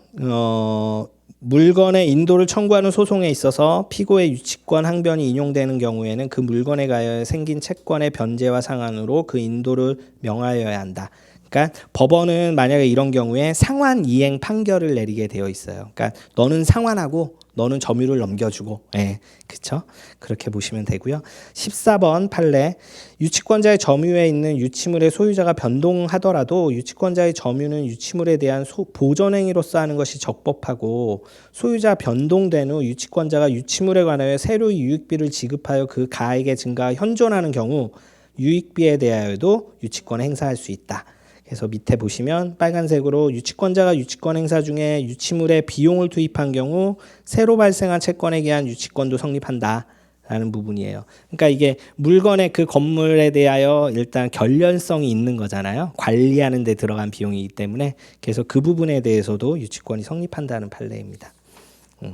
물건의 인도를 청구하는 소송에 있어서 피고의 유치권 항변이 인용되는 경우에는 그 물건에 가하여 생긴 채권의 변제와 상환으로 그 인도를 명하여야 한다. 그러니까 법원은 만약에 이런 경우에 상환 이행 판결을 내리게 되어 있어요. 그러니까 너는 상환하고 너는 점유를 넘겨주고, 예, 그렇죠? 그렇게 보시면 되고요. 14번 판례 유치권자의 점유에 있는 유치물의 소유자가 변동하더라도 유치권자의 점유는 유치물에 대한 보존 행위로서 하는 것이 적법하고 소유자 변동된 후 유치권자가 유치물에 관하여 새로이 유익비를 지급하여 그 가액의 증가가 현존하는 경우 유익비에 대하여도 유치권을 행사할 수 있다. 그래서 밑에 보시면 빨간색으로 유치권자가 유치권 행사 중에 유치물에 비용을 투입한 경우 새로 발생한 채권에 의한 유치권도 성립한다 라는 부분이에요. 그러니까 이게 물건의 그 건물에 대하여 일단 결련성이 있는 거잖아요. 관리하는 데 들어간 비용이기 때문에 그래서 그 부분에 대해서도 유치권이 성립한다는 판례입니다.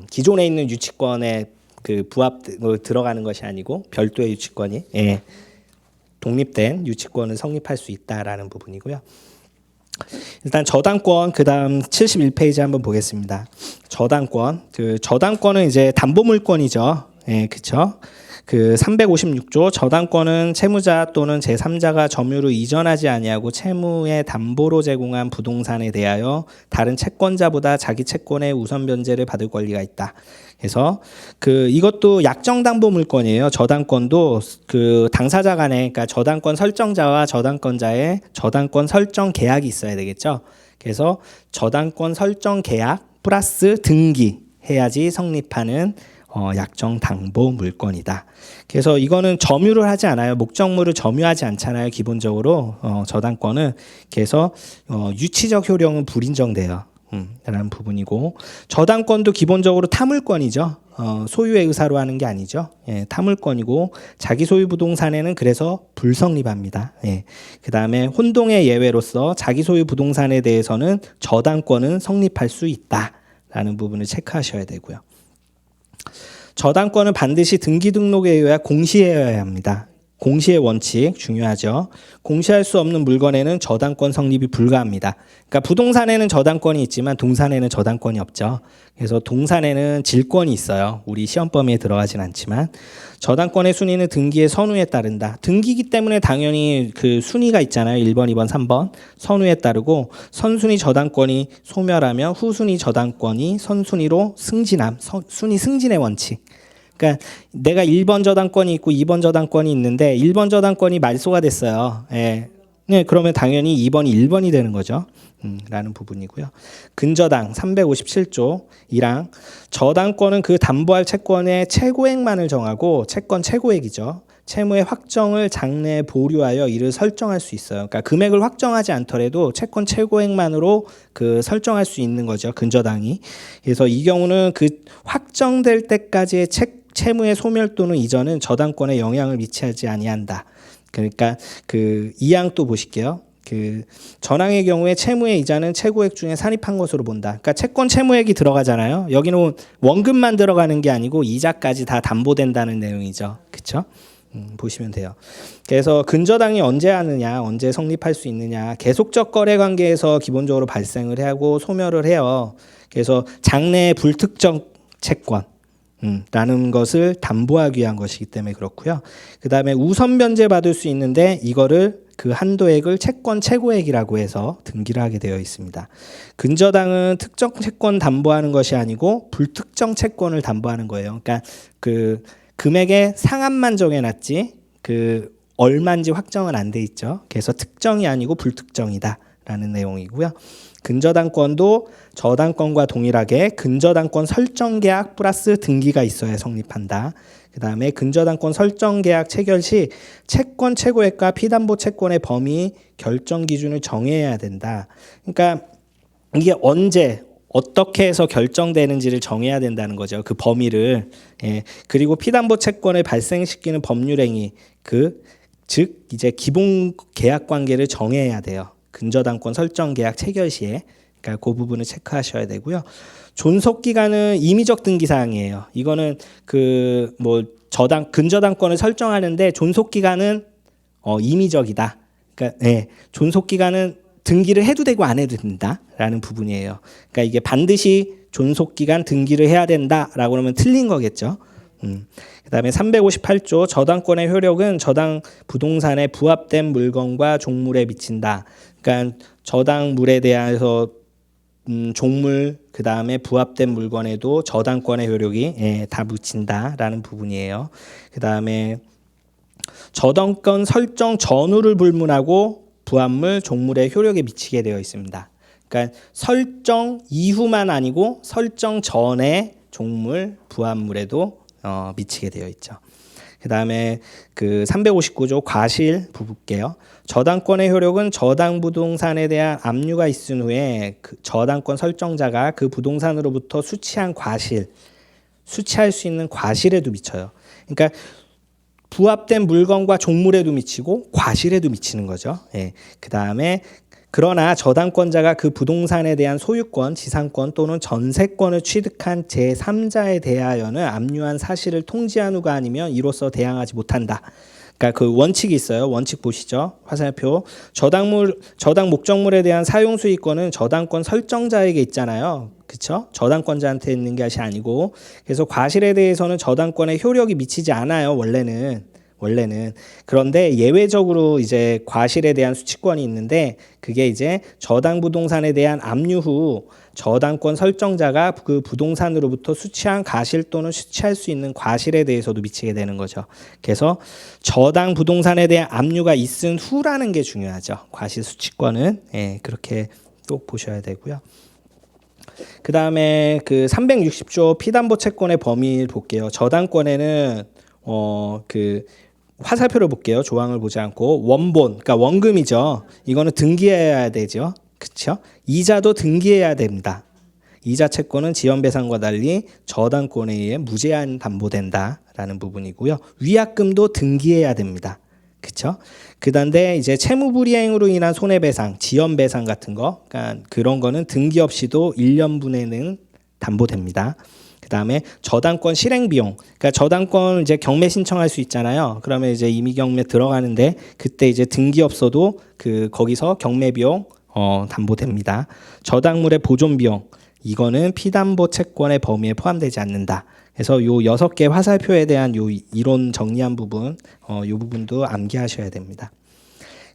기존에 있는 유치권에 그 부합 들어가는 것이 아니고 별도의 유치권이 독립된 유치권을 성립할 수 있다라는 부분이고요. 일단 저당권 그다음 71페이지 한번 보겠습니다. 저당권 그 저당권은 이제 담보물권이죠. 예, 그렇죠. 그 356조 저당권은 채무자 또는 제3자가 점유를 이전하지 아니하고 채무의 담보로 제공한 부동산에 대하여 다른 채권자보다 자기 채권의 우선 변제를 받을 권리가 있다. 그래서 그 이것도 약정 담보 물권이에요. 저당권도 그 당사자 간에 그러니까 저당권 설정자와 저당권자의 저당권 설정 계약이 있어야 되겠죠. 그래서 저당권 설정 계약 플러스 등기 해야지 성립하는 약정 담보 물권이다. 그래서 이거는 점유를 하지 않아요. 목적물을 점유하지 않잖아요. 기본적으로 저당권은 그래서 유치적 효력은 불인정돼요. 라는 부분이고 저당권도 기본적으로 타물권이죠. 소유의 의사로 하는 게 아니죠. 예, 타물권이고 자기 소유 부동산에는 그래서 불성립합니다. 예. 그다음에 혼동의 예외로서 자기 소유 부동산에 대해서는 저당권은 성립할 수 있다라는 부분을 체크하셔야 되고요. 저당권은 반드시 등기 등록에 의해 공시해야 합니다. 공시의 원칙 중요하죠. 공시할 수 없는 물건에는 저당권 성립이 불가합니다. 그러니까 부동산에는 저당권이 있지만 동산에는 저당권이 없죠. 그래서 동산에는 질권이 있어요. 우리 시험 범위에 들어가진 않지만 저당권의 순위는 등기의 선후에 따른다. 등기이기 때문에 당연히 그 순위가 있잖아요. 1번, 2번, 3번 선후에 따르고 선순위 저당권이 소멸하며 후순위 저당권이 선순위로 승진함. 순위 승진의 원칙. 그러니까 내가 1번 저당권이 있고 2번 저당권이 있는데 1번 저당권이 말소가 됐어요. 예. 네, 그러면 당연히 2번이 1번이 되는 거죠. 라는 부분이고요. 근저당 357조 1항 저당권은 그 담보할 채권의 최고액만을 정하고 채권 최고액이죠. 채무의 확정을 장래에 보류하여 이를 설정할 수 있어요. 그러니까 금액을 확정하지 않더라도 채권 최고액만으로 그 설정할 수 있는 거죠. 근저당이. 그래서 이 경우는 그 확정될 때까지의 채무의 소멸 또는 이전은 저당권에 영향을 미치지 아니한다. 그러니까 그 2항 또 보실게요. 그 전항의 경우에 채무의 이자는 최고액 중에 산입한 것으로 본다. 그러니까 채권 채무액이 들어가잖아요. 여기는 원금만 들어가는 게 아니고 이자까지 다 담보된다는 내용이죠. 그렇죠? 보시면 돼요. 그래서 근저당이 언제 하느냐, 언제 성립할 수 있느냐, 계속적 거래 관계에서 기본적으로 발생을 하고 소멸을 해요. 그래서 장래의 불특정 채권 라는 것을 담보하기 위한 것이기 때문에 그렇고요. 그 다음에 우선 변제 받을 수 있는데 이거를 그 한도액을 채권 최고액이라고 해서 등기를 하게 되어 있습니다. 근저당은 특정 채권 담보하는 것이 아니고 불특정 채권을 담보하는 거예요. 그러니까 그 금액의 상한만 정해놨지 그 얼마인지 확정은 안 돼 있죠. 그래서 특정이 아니고 불특정이다라는 내용이고요. 근저당권도 저당권과 동일하게 근저당권 설정계약 플러스 등기가 있어야 성립한다. 그 다음에 근저당권 설정계약 체결 시 채권 최고액과 피담보 채권의 범위 결정 기준을 정해야 된다. 그러니까 이게 언제 어떻게 해서 결정되는지를 정해야 된다는 거죠. 그 범위를. 예. 그리고 피담보 채권을 발생시키는 법률행위, 즉 이제 기본 계약 관계를 정해야 돼요. 근저당권 설정 계약 체결 시에. 그러니까 그 부분을 체크하셔야 되고요. 존속 기간은 임의적 등기 사항이에요. 이거는 근저당권을 설정하는데 존속 기간은 임의적이다. 그러니까 존속 기간은 등기를 해도 되고 안 해도 된다라는 부분이에요. 그러니까 이게 반드시 존속기간 등기를 해야 된다라고 하면 틀린 거겠죠. 그다음에 358조 저당권의 효력은 저당 부동산에 부합된 물건과 종물에 미친다. 그러니까 저당물에 대해서 종물 그다음에 부합된 물건에도 저당권의 효력이 다 미친다라는 부분이에요. 그다음에 저당권 설정 전후를 불문하고 부합물, 종물의 효력에 미치게 되어 있습니다. 그러니까 설정 이후만 아니고 설정 전에 종물, 부합물에도 미치게 되어 있죠. 그 다음에 359조 과실 볼게요. 저당권의 효력은 저당 부동산에 대한 압류가 있은 후에 그 저당권 설정자가 그 부동산으로부터 수취한 과실, 수취할 수 있는 과실에도 미쳐요. 그러니까 부합된 물건과 종물에도 미치고 과실에도 미치는 거죠. 예. 그 다음에 그러나 저당권자가 그 부동산에 대한 소유권, 지상권 또는 전세권을 취득한 제3자에 대하여는 압류한 사실을 통지한 후가 아니면 이로써 대항하지 못한다. 그러니까 그 원칙이 있어요. 원칙 보시죠. 화살표. 저당 목적물에 대한 사용 수익권은 저당권 설정자에게 있잖아요. 그렇죠? 저당권자한테 있는 것이 아니고. 그래서 과실에 대해서는 저당권에 효력이 미치지 않아요. 원래는. 그런데 예외적으로 이제 과실에 대한 수취권이 있는데 그게 이제 저당 부동산에 대한 압류 후 저당권 설정자가 그 부동산으로부터 수취한 과실 또는 수취할 수 있는 과실에 대해서도 미치게 되는 거죠. 그래서 저당 부동산에 대한 압류가 있은 후라는 게 중요하죠. 과실 수취권은 그렇게 꼭 보셔야 되고요. 그 다음에 360조 피담보 채권의 범위를 볼게요. 저당권에는 화살표를 볼게요. 조항을 보지 않고 원본, 그러니까 원금이죠. 이거는 등기해야 되죠. 그렇죠? 이자도 등기해야 됩니다. 이자 채권은 지연배상과 달리 저당권에 의해 무제한 담보된다라는 부분이고요. 위약금도 등기해야 됩니다. 그렇죠? 그다음에 이제 채무불이행으로 인한 손해배상, 지연배상 같은 거, 그러니까 그런 거는 등기 없이도 1년분에는 담보됩니다. 그다음에 저당권 실행 비용. 그러니까 저당권 이제 경매 신청할 수 있잖아요. 그러면 이제 임의 경매 들어가는데 그때 이제 등기 없어도 거기서 경매 비용 담보됩니다. 저당물의 보존 비용. 이거는 피담보 채권의 범위에 포함되지 않는다. 그래서 요 6개 화살표에 대한 요 이론 정리한 부분, 요 부분도 암기하셔야 됩니다.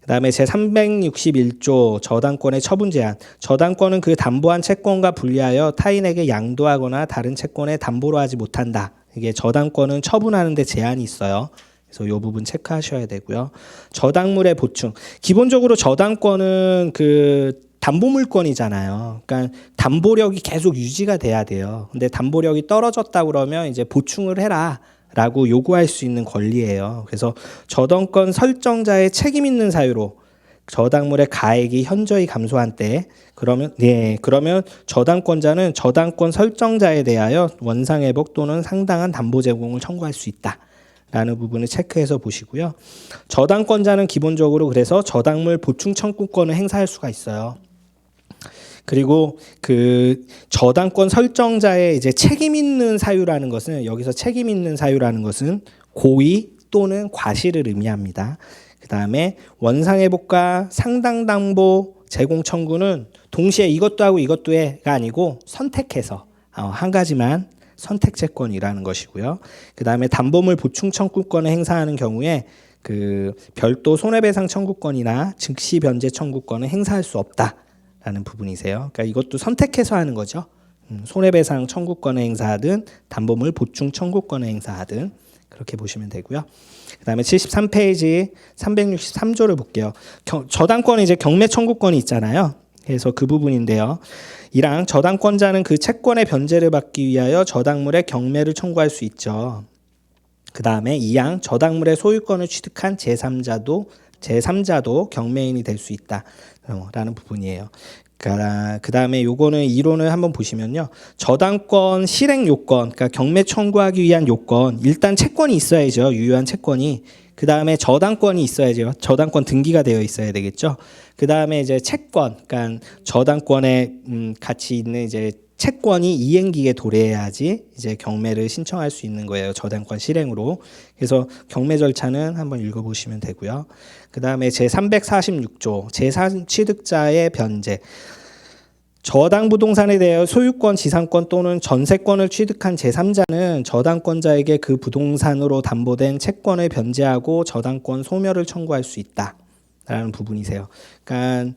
그다음에 제361조 저당권의 처분 제한. 저당권은 그 담보한 채권과 분리하여 타인에게 양도하거나 다른 채권에 담보로 하지 못한다. 이게 저당권은 처분하는 데 제한이 있어요. 그래서 이 부분 체크하셔야 되고요. 저당물의 보충. 기본적으로 저당권은 담보물권이잖아요. 그러니까 담보력이 계속 유지가 돼야 돼요. 근데 담보력이 떨어졌다 그러면 이제 보충을 해라. 라고 요구할 수 있는 권리예요. 그래서 저당권 설정자의 책임 있는 사유로 저당물의 가액이 현저히 감소한 때 그러면 저당권자는 저당권 설정자에 대하여 원상회복 또는 상당한 담보 제공을 청구할 수 있다. 라는 부분을 체크해서 보시고요. 저당권자는 기본적으로 그래서 저당물 보충 청구권을 행사할 수가 있어요. 그리고 저당권 설정자의 이제 책임 있는 사유라는 것은 여기서 책임 있는 사유라는 것은 고의 또는 과실을 의미합니다. 그다음에 원상회복과 상당담보 제공 청구는 동시에 이것도 하고 이것도 해가 아니고 선택해서 한 가지만 선택채권이라는 것이고요. 그다음에 담보물 보충 청구권을 행사하는 경우에 별도 손해배상 청구권이나 즉시 변제 청구권을 행사할 수 없다. 라는 부분이세요. 그러니까 이것도 선택해서 하는 거죠. 손해배상 청구권을 행사하든 담보물 보충 청구권을 행사하든 그렇게 보시면 되고요. 그다음에 73페이지 363조를 볼게요. 저당권은 이제 경매 청구권이 있잖아요. 그래서 그 부분인데요. 1항 저당권자는 그 채권의 변제를 받기 위하여 저당물의 경매를 청구할 수 있죠. 그 다음에 2항 저당물의 소유권을 취득한 제3자도 경매인이 될 수 있다 라는 부분이에요. 그 다음에 요거는 이론을 한번 보시면요. 저당권 실행 요건, 그러니까 경매 청구하기 위한 요건, 일단 채권이 있어야죠. 유효한 채권이. 그 다음에 저당권이 있어야죠. 저당권 등기가 되어 있어야 되겠죠. 그 다음에 이제 채권, 그러니까 저당권에 같이 있는 이제 채권이 이행기에 도래해야지 이제 경매를 신청할 수 있는 거예요. 저당권 실행으로. 그래서 경매 절차는 한번 읽어보시면 되고요. 그 다음에 제346조 제3 취득자의 변제. 저당 부동산에 대하여 소유권, 지상권 또는 전세권을 취득한 제3자는 저당권자에게 그 부동산으로 담보된 채권을 변제하고 저당권 소멸을 청구할 수 있다라는 부분이세요. 그러니까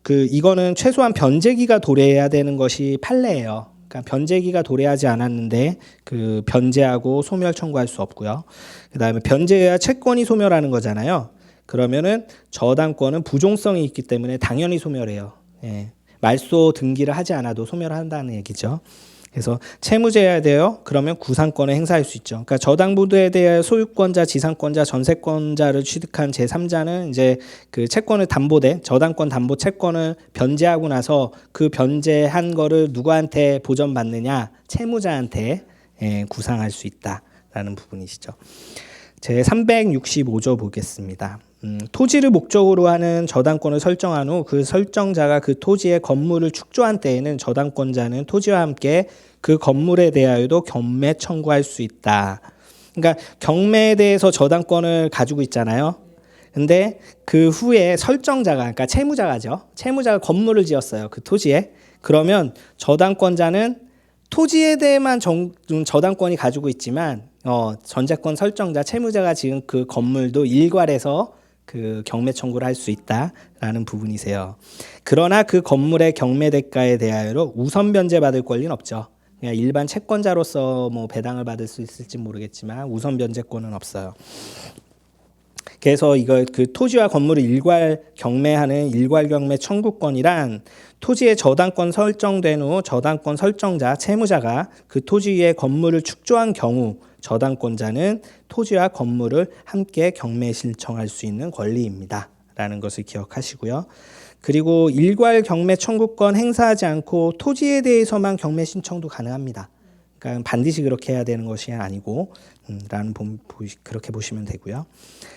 이거는 최소한 변제기가 도래해야 되는 것이 판례예요. 그러니까 변제기가 도래하지 않았는데 그 변제하고 소멸 청구할 수 없고요. 그다음에 변제해야 채권이 소멸하는 거잖아요. 그러면은 저당권은 부종성이 있기 때문에 당연히 소멸해요. 예. 말소 등기를 하지 않아도 소멸한다는 얘기죠. 그래서 채무제해야 돼요. 그러면 구상권을 행사할 수 있죠. 그러니까 저당부도에 대해 소유권자, 지상권자, 전세권자를 취득한 제3자는 이제 그 채권을 담보된 저당권 담보 채권을 변제하고 나서 그 변제한 거를 누구한테 보전받느냐? 채무자한테 구상할 수 있다라는 부분이시죠. 제 365조 보겠습니다. 토지를 목적으로 하는 저당권을 설정한 후 그 설정자가 그 토지의 건물을 축조한 때에는 저당권자는 토지와 함께 그 건물에 대하여도 경매 청구할 수 있다. 그러니까 경매에 대해서 저당권을 가지고 있잖아요. 근데 그 후에 설정자가, 그러니까 채무자가죠. 채무자가 건물을 지었어요. 그 토지에. 그러면 저당권자는 토지에 대해만 저당권이 가지고 있지만 전세권 설정자, 채무자가 지은 그 건물도 일괄해서 그 경매 청구를 할 수 있다라는 부분이세요. 그러나 그 건물의 경매 대가에 대하여 우선 변제 받을 권리는 없죠. 그냥 일반 채권자로서 뭐 배당을 받을 수 있을지 모르겠지만 우선 변제권은 없어요. 그래서 이걸 그 토지와 건물을 일괄 경매하는 일괄 경매 청구권이란 토지의 저당권 설정된 후 저당권 설정자, 채무자가 그 토지 위에 건물을 축조한 경우 저당권자는 토지와 건물을 함께 경매 신청할 수 있는 권리입니다. 라는 것을 기억하시고요. 그리고 일괄 경매 청구권 행사하지 않고 토지에 대해서만 경매 신청도 가능합니다. 그러니까 반드시 그렇게 해야 되는 것이 아니고 그렇게 보시면 되고요.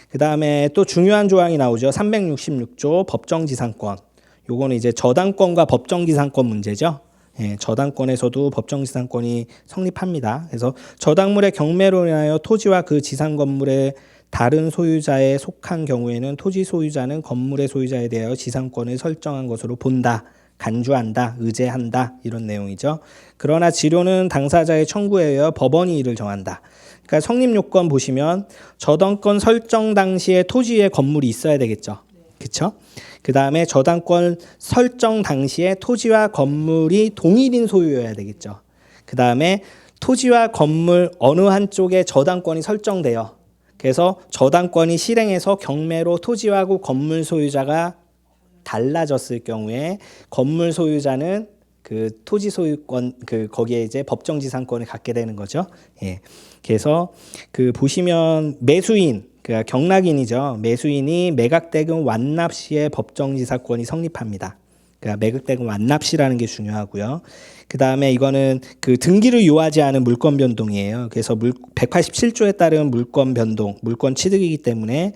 그 다음에 또 중요한 조항이 나오죠. 366조 법정지상권. 요거는 이제 저당권과 법정지상권 문제죠. 예, 저당권에서도 법정지상권이 성립합니다. 그래서 저당물의 경매로 인하여 토지와 그 지상 건물의 다른 소유자에 속한 경우에는 토지 소유자는 건물의 소유자에 대하여 지상권을 설정한 것으로 본다, 간주한다, 의제한다 이런 내용이죠. 그러나 지료는 당사자의 청구에 의하여 법원이 이를 정한다. 그러니까 성립 요건 보시면 저당권 설정 당시에 토지에 건물이 있어야 되겠죠. 그렇죠? 그 다음에 저당권 설정 당시에 토지와 건물이 동일인 소유여야 되겠죠. 그 다음에 토지와 건물 어느 한쪽에 저당권이 설정돼요. 그래서 저당권이 실행해서 경매로 토지하고 건물 소유자가 달라졌을 경우에 건물 소유자는 그 토지 소유권 거기에 이제 법정지상권을 갖게 되는 거죠. 예. 그래서 그 보시면 매수인 그러니까 경락인이죠. 매수인이 매각대금 완납 시에 법정지상권이 성립합니다. 그러니까 매각대금 완납 시라는 게 중요하고요. 그 다음에 이거는 그 등기를 요하지 않은 물권 변동이에요. 그래서 187조에 따른 물권 변동, 물권 취득이기 때문에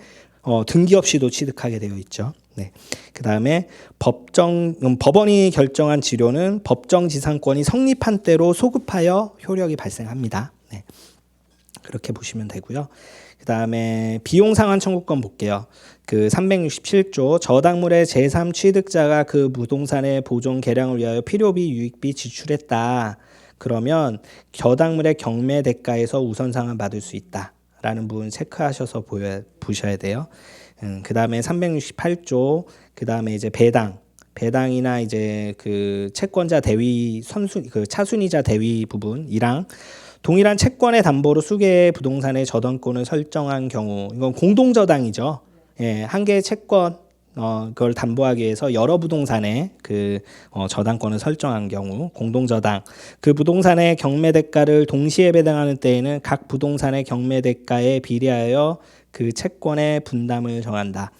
등기 없이도 취득하게 되어 있죠. 네. 그 다음에 법원이 결정한 지료는 법정지상권이 성립한 때로 소급하여 효력이 발생합니다. 네. 그렇게 보시면 되고요. 그 다음에 비용상환 청구권 볼게요. 그 367조 저당물의 제3 취득자가 그 부동산의 보존 개량을 위하여 필요비 유익비 지출했다. 그러면 저당물의 경매 대가에서 우선상환 받을 수 있다라는 부분 체크하셔서 보셔야 돼요. 그 다음에 368조 그 다음에 이제 배당이나 이제 그 채권자 대위 그 차순위자 대위 부분 1항 동일한 채권의 담보로 수개의 부동산의 저당권을 설정한 경우 이건 공동저당이죠. 예, 한 개의 채권 그걸 담보하기 위해서 여러 부동산의 그 저당권을 설정한 경우 공동저당 그 부동산의 경매대가를 동시에 배당하는 때에는 각 부동산의 경매대가에 비례하여 그 채권의 분담을 정한다.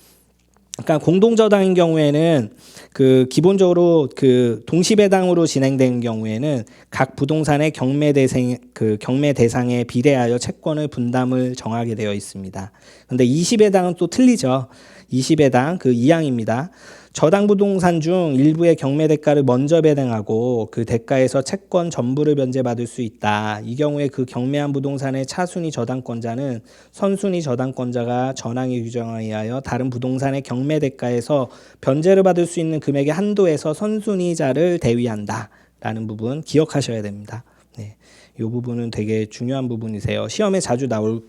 그러니까 공동저당인 경우에는 그 기본적으로 그 동시배당으로 진행된 경우에는 각 부동산의 경매 대상에 비례하여 채권을 분담을 정하게 되어 있습니다. 그런데 20배당은 또 틀리죠. 20배당 그 2항입니다. 저당 부동산 중 일부의 경매 대가를 먼저 배당하고 그 대가에서 채권 전부를 변제받을 수 있다. 이 경우에 그 경매한 부동산의 차순위 저당권자는 선순위 저당권자가 전항에 규정에 의하여 다른 부동산의 경매 대가에서 변제를 받을 수 있는 금액의 한도에서 선순위자를 대위한다. 라는 부분 기억하셔야 됩니다. 네, 이 부분은 되게 중요한 부분이세요. 시험에 자주 나올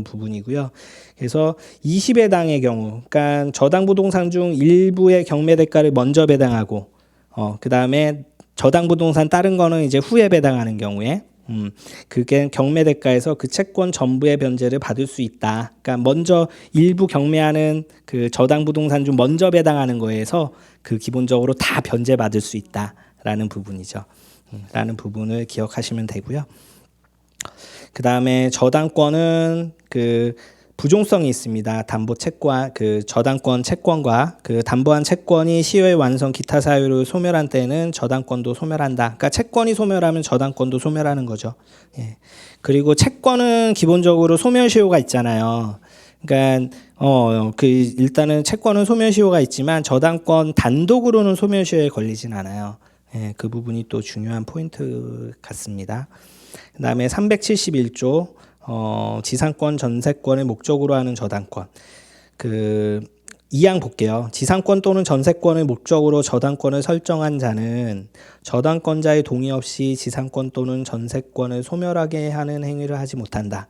부분이고요. 그래서 20배당의 경우, 그러니까 저당 부동산 중 일부의 경매 대가를 먼저 배당하고, 그 다음에 저당 부동산 다른 거는 이제 후에 배당하는 경우에, 그게 경매 대가에서 그 채권 전부의 변제를 받을 수 있다. 그러니까 먼저 일부 경매하는 그 저당 부동산 중 먼저 배당하는 거에서 그 기본적으로 다 변제 받을 수 있다라는 부분이죠. 라는 부분을 기억하시면 되고요. 그 다음에 저당권은 그 부종성이 있습니다. 담보 채권, 그 저당권 채권과 그 담보한 채권이 시효의 완성 기타 사유를 소멸한 때는 저당권도 소멸한다. 그러니까 채권이 소멸하면 저당권도 소멸하는 거죠. 예. 그리고 채권은 기본적으로 소멸시효가 있잖아요. 그러니까 그 일단은 채권은 소멸시효가 있지만 저당권 단독으로는 소멸시효에 걸리진 않아요. 예, 그 부분이 또 중요한 포인트 같습니다. 그다음에 371조 지상권 전세권을 목적으로 하는 저당권. 그 2항 볼게요. 지상권 또는 전세권을 목적으로 저당권을 설정한 자는 저당권자의 동의 없이 지상권 또는 전세권을 소멸하게 하는 행위를 하지 못한다.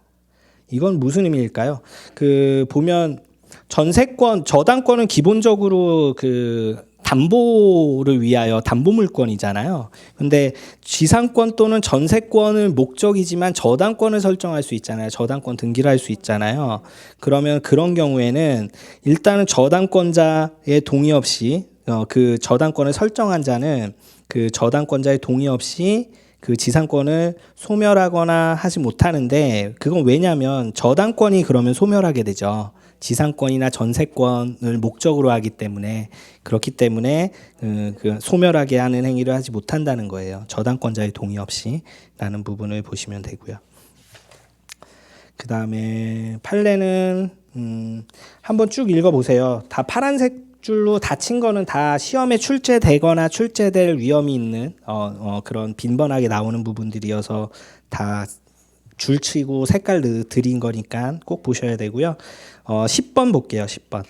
이건 무슨 의미일까요? 그 보면 전세권, 저당권은 기본적으로 그 담보를 위하여 담보물권이잖아요. 근데 지상권 또는 전세권을 목적이지만 저당권을 설정할 수 있잖아요. 저당권 등기를 할 수 있잖아요. 그러면 그런 경우에는 일단은 저당권자의 동의 없이 그 저당권을 설정한 자는 그 저당권자의 동의 없이 그 지상권을 소멸하거나 하지 못하는데 그건 왜냐하면 저당권이 그러면 소멸하게 되죠. 지상권이나 전세권을 목적으로 하기 때문에 그렇기 때문에 그 소멸하게 하는 행위를 하지 못한다는 거예요. 저당권자의 동의 없이 라는 부분을 보시면 되고요. 그 다음에 판례는 한번 쭉 읽어보세요. 다 파란색 줄로 닫힌 거는 다 시험에 출제되거나 출제될 위험이 있는 그런 빈번하게 나오는 부분들이어서 다 줄치고 색깔 드린 거니까 꼭 보셔야 되고요. 10번 볼게요. 10번.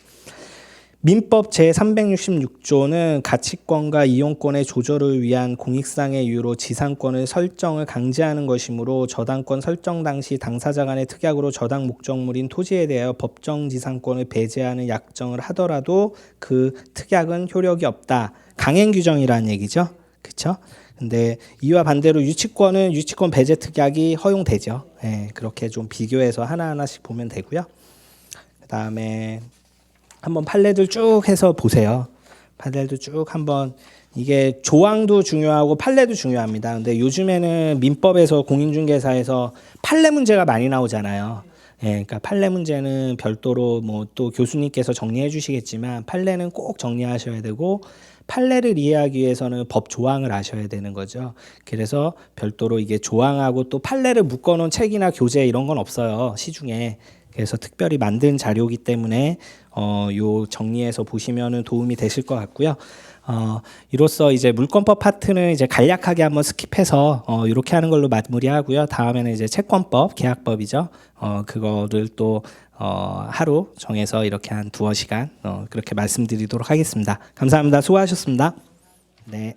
민법 제366조는 가치권과 이용권의 조절을 위한 공익상의 이유로 지상권을 설정을 강제하는 것이므로 저당권 설정 당시 당사자 간의 특약으로 저당 목적물인 토지에 대하여 법정 지상권을 배제하는 약정을 하더라도 그 특약은 효력이 없다. 강행 규정이라는 얘기죠. 그렇죠? 근데 이와 반대로 유치권은 유치권 배제 특약이 허용되죠. 예, 그렇게 좀 비교해서 하나하나씩 보면 되고요. 그다음에 한번 판례들 쭉 해서 보세요. 판례도 쭉 한번 이게 조항도 중요하고 판례도 중요합니다. 근데 요즘에는 민법에서 공인중개사에서 판례 문제가 많이 나오잖아요. 예, 그러니까 판례 문제는 별도로 뭐 또 교수님께서 정리해 주시겠지만 판례는 꼭 정리하셔야 되고 판례를 이해하기 위해서는 법 조항을 아셔야 되는 거죠. 그래서 별도로 이게 조항하고 또 판례를 묶어놓은 책이나 교재 이런 건 없어요. 시중에. 그래서 특별히 만든 자료이기 때문에 요 정리해서 보시면은 도움이 되실 것 같고요. 이로써 이제 물권법 파트는 이제 간략하게 한번 스킵해서 이렇게 하는 걸로 마무리하고요. 다음에는 이제 채권법, 계약법이죠. 그거를 또 하루 정해서 이렇게 한 2시간 그렇게 말씀드리도록 하겠습니다. 감사합니다. 수고하셨습니다. 네.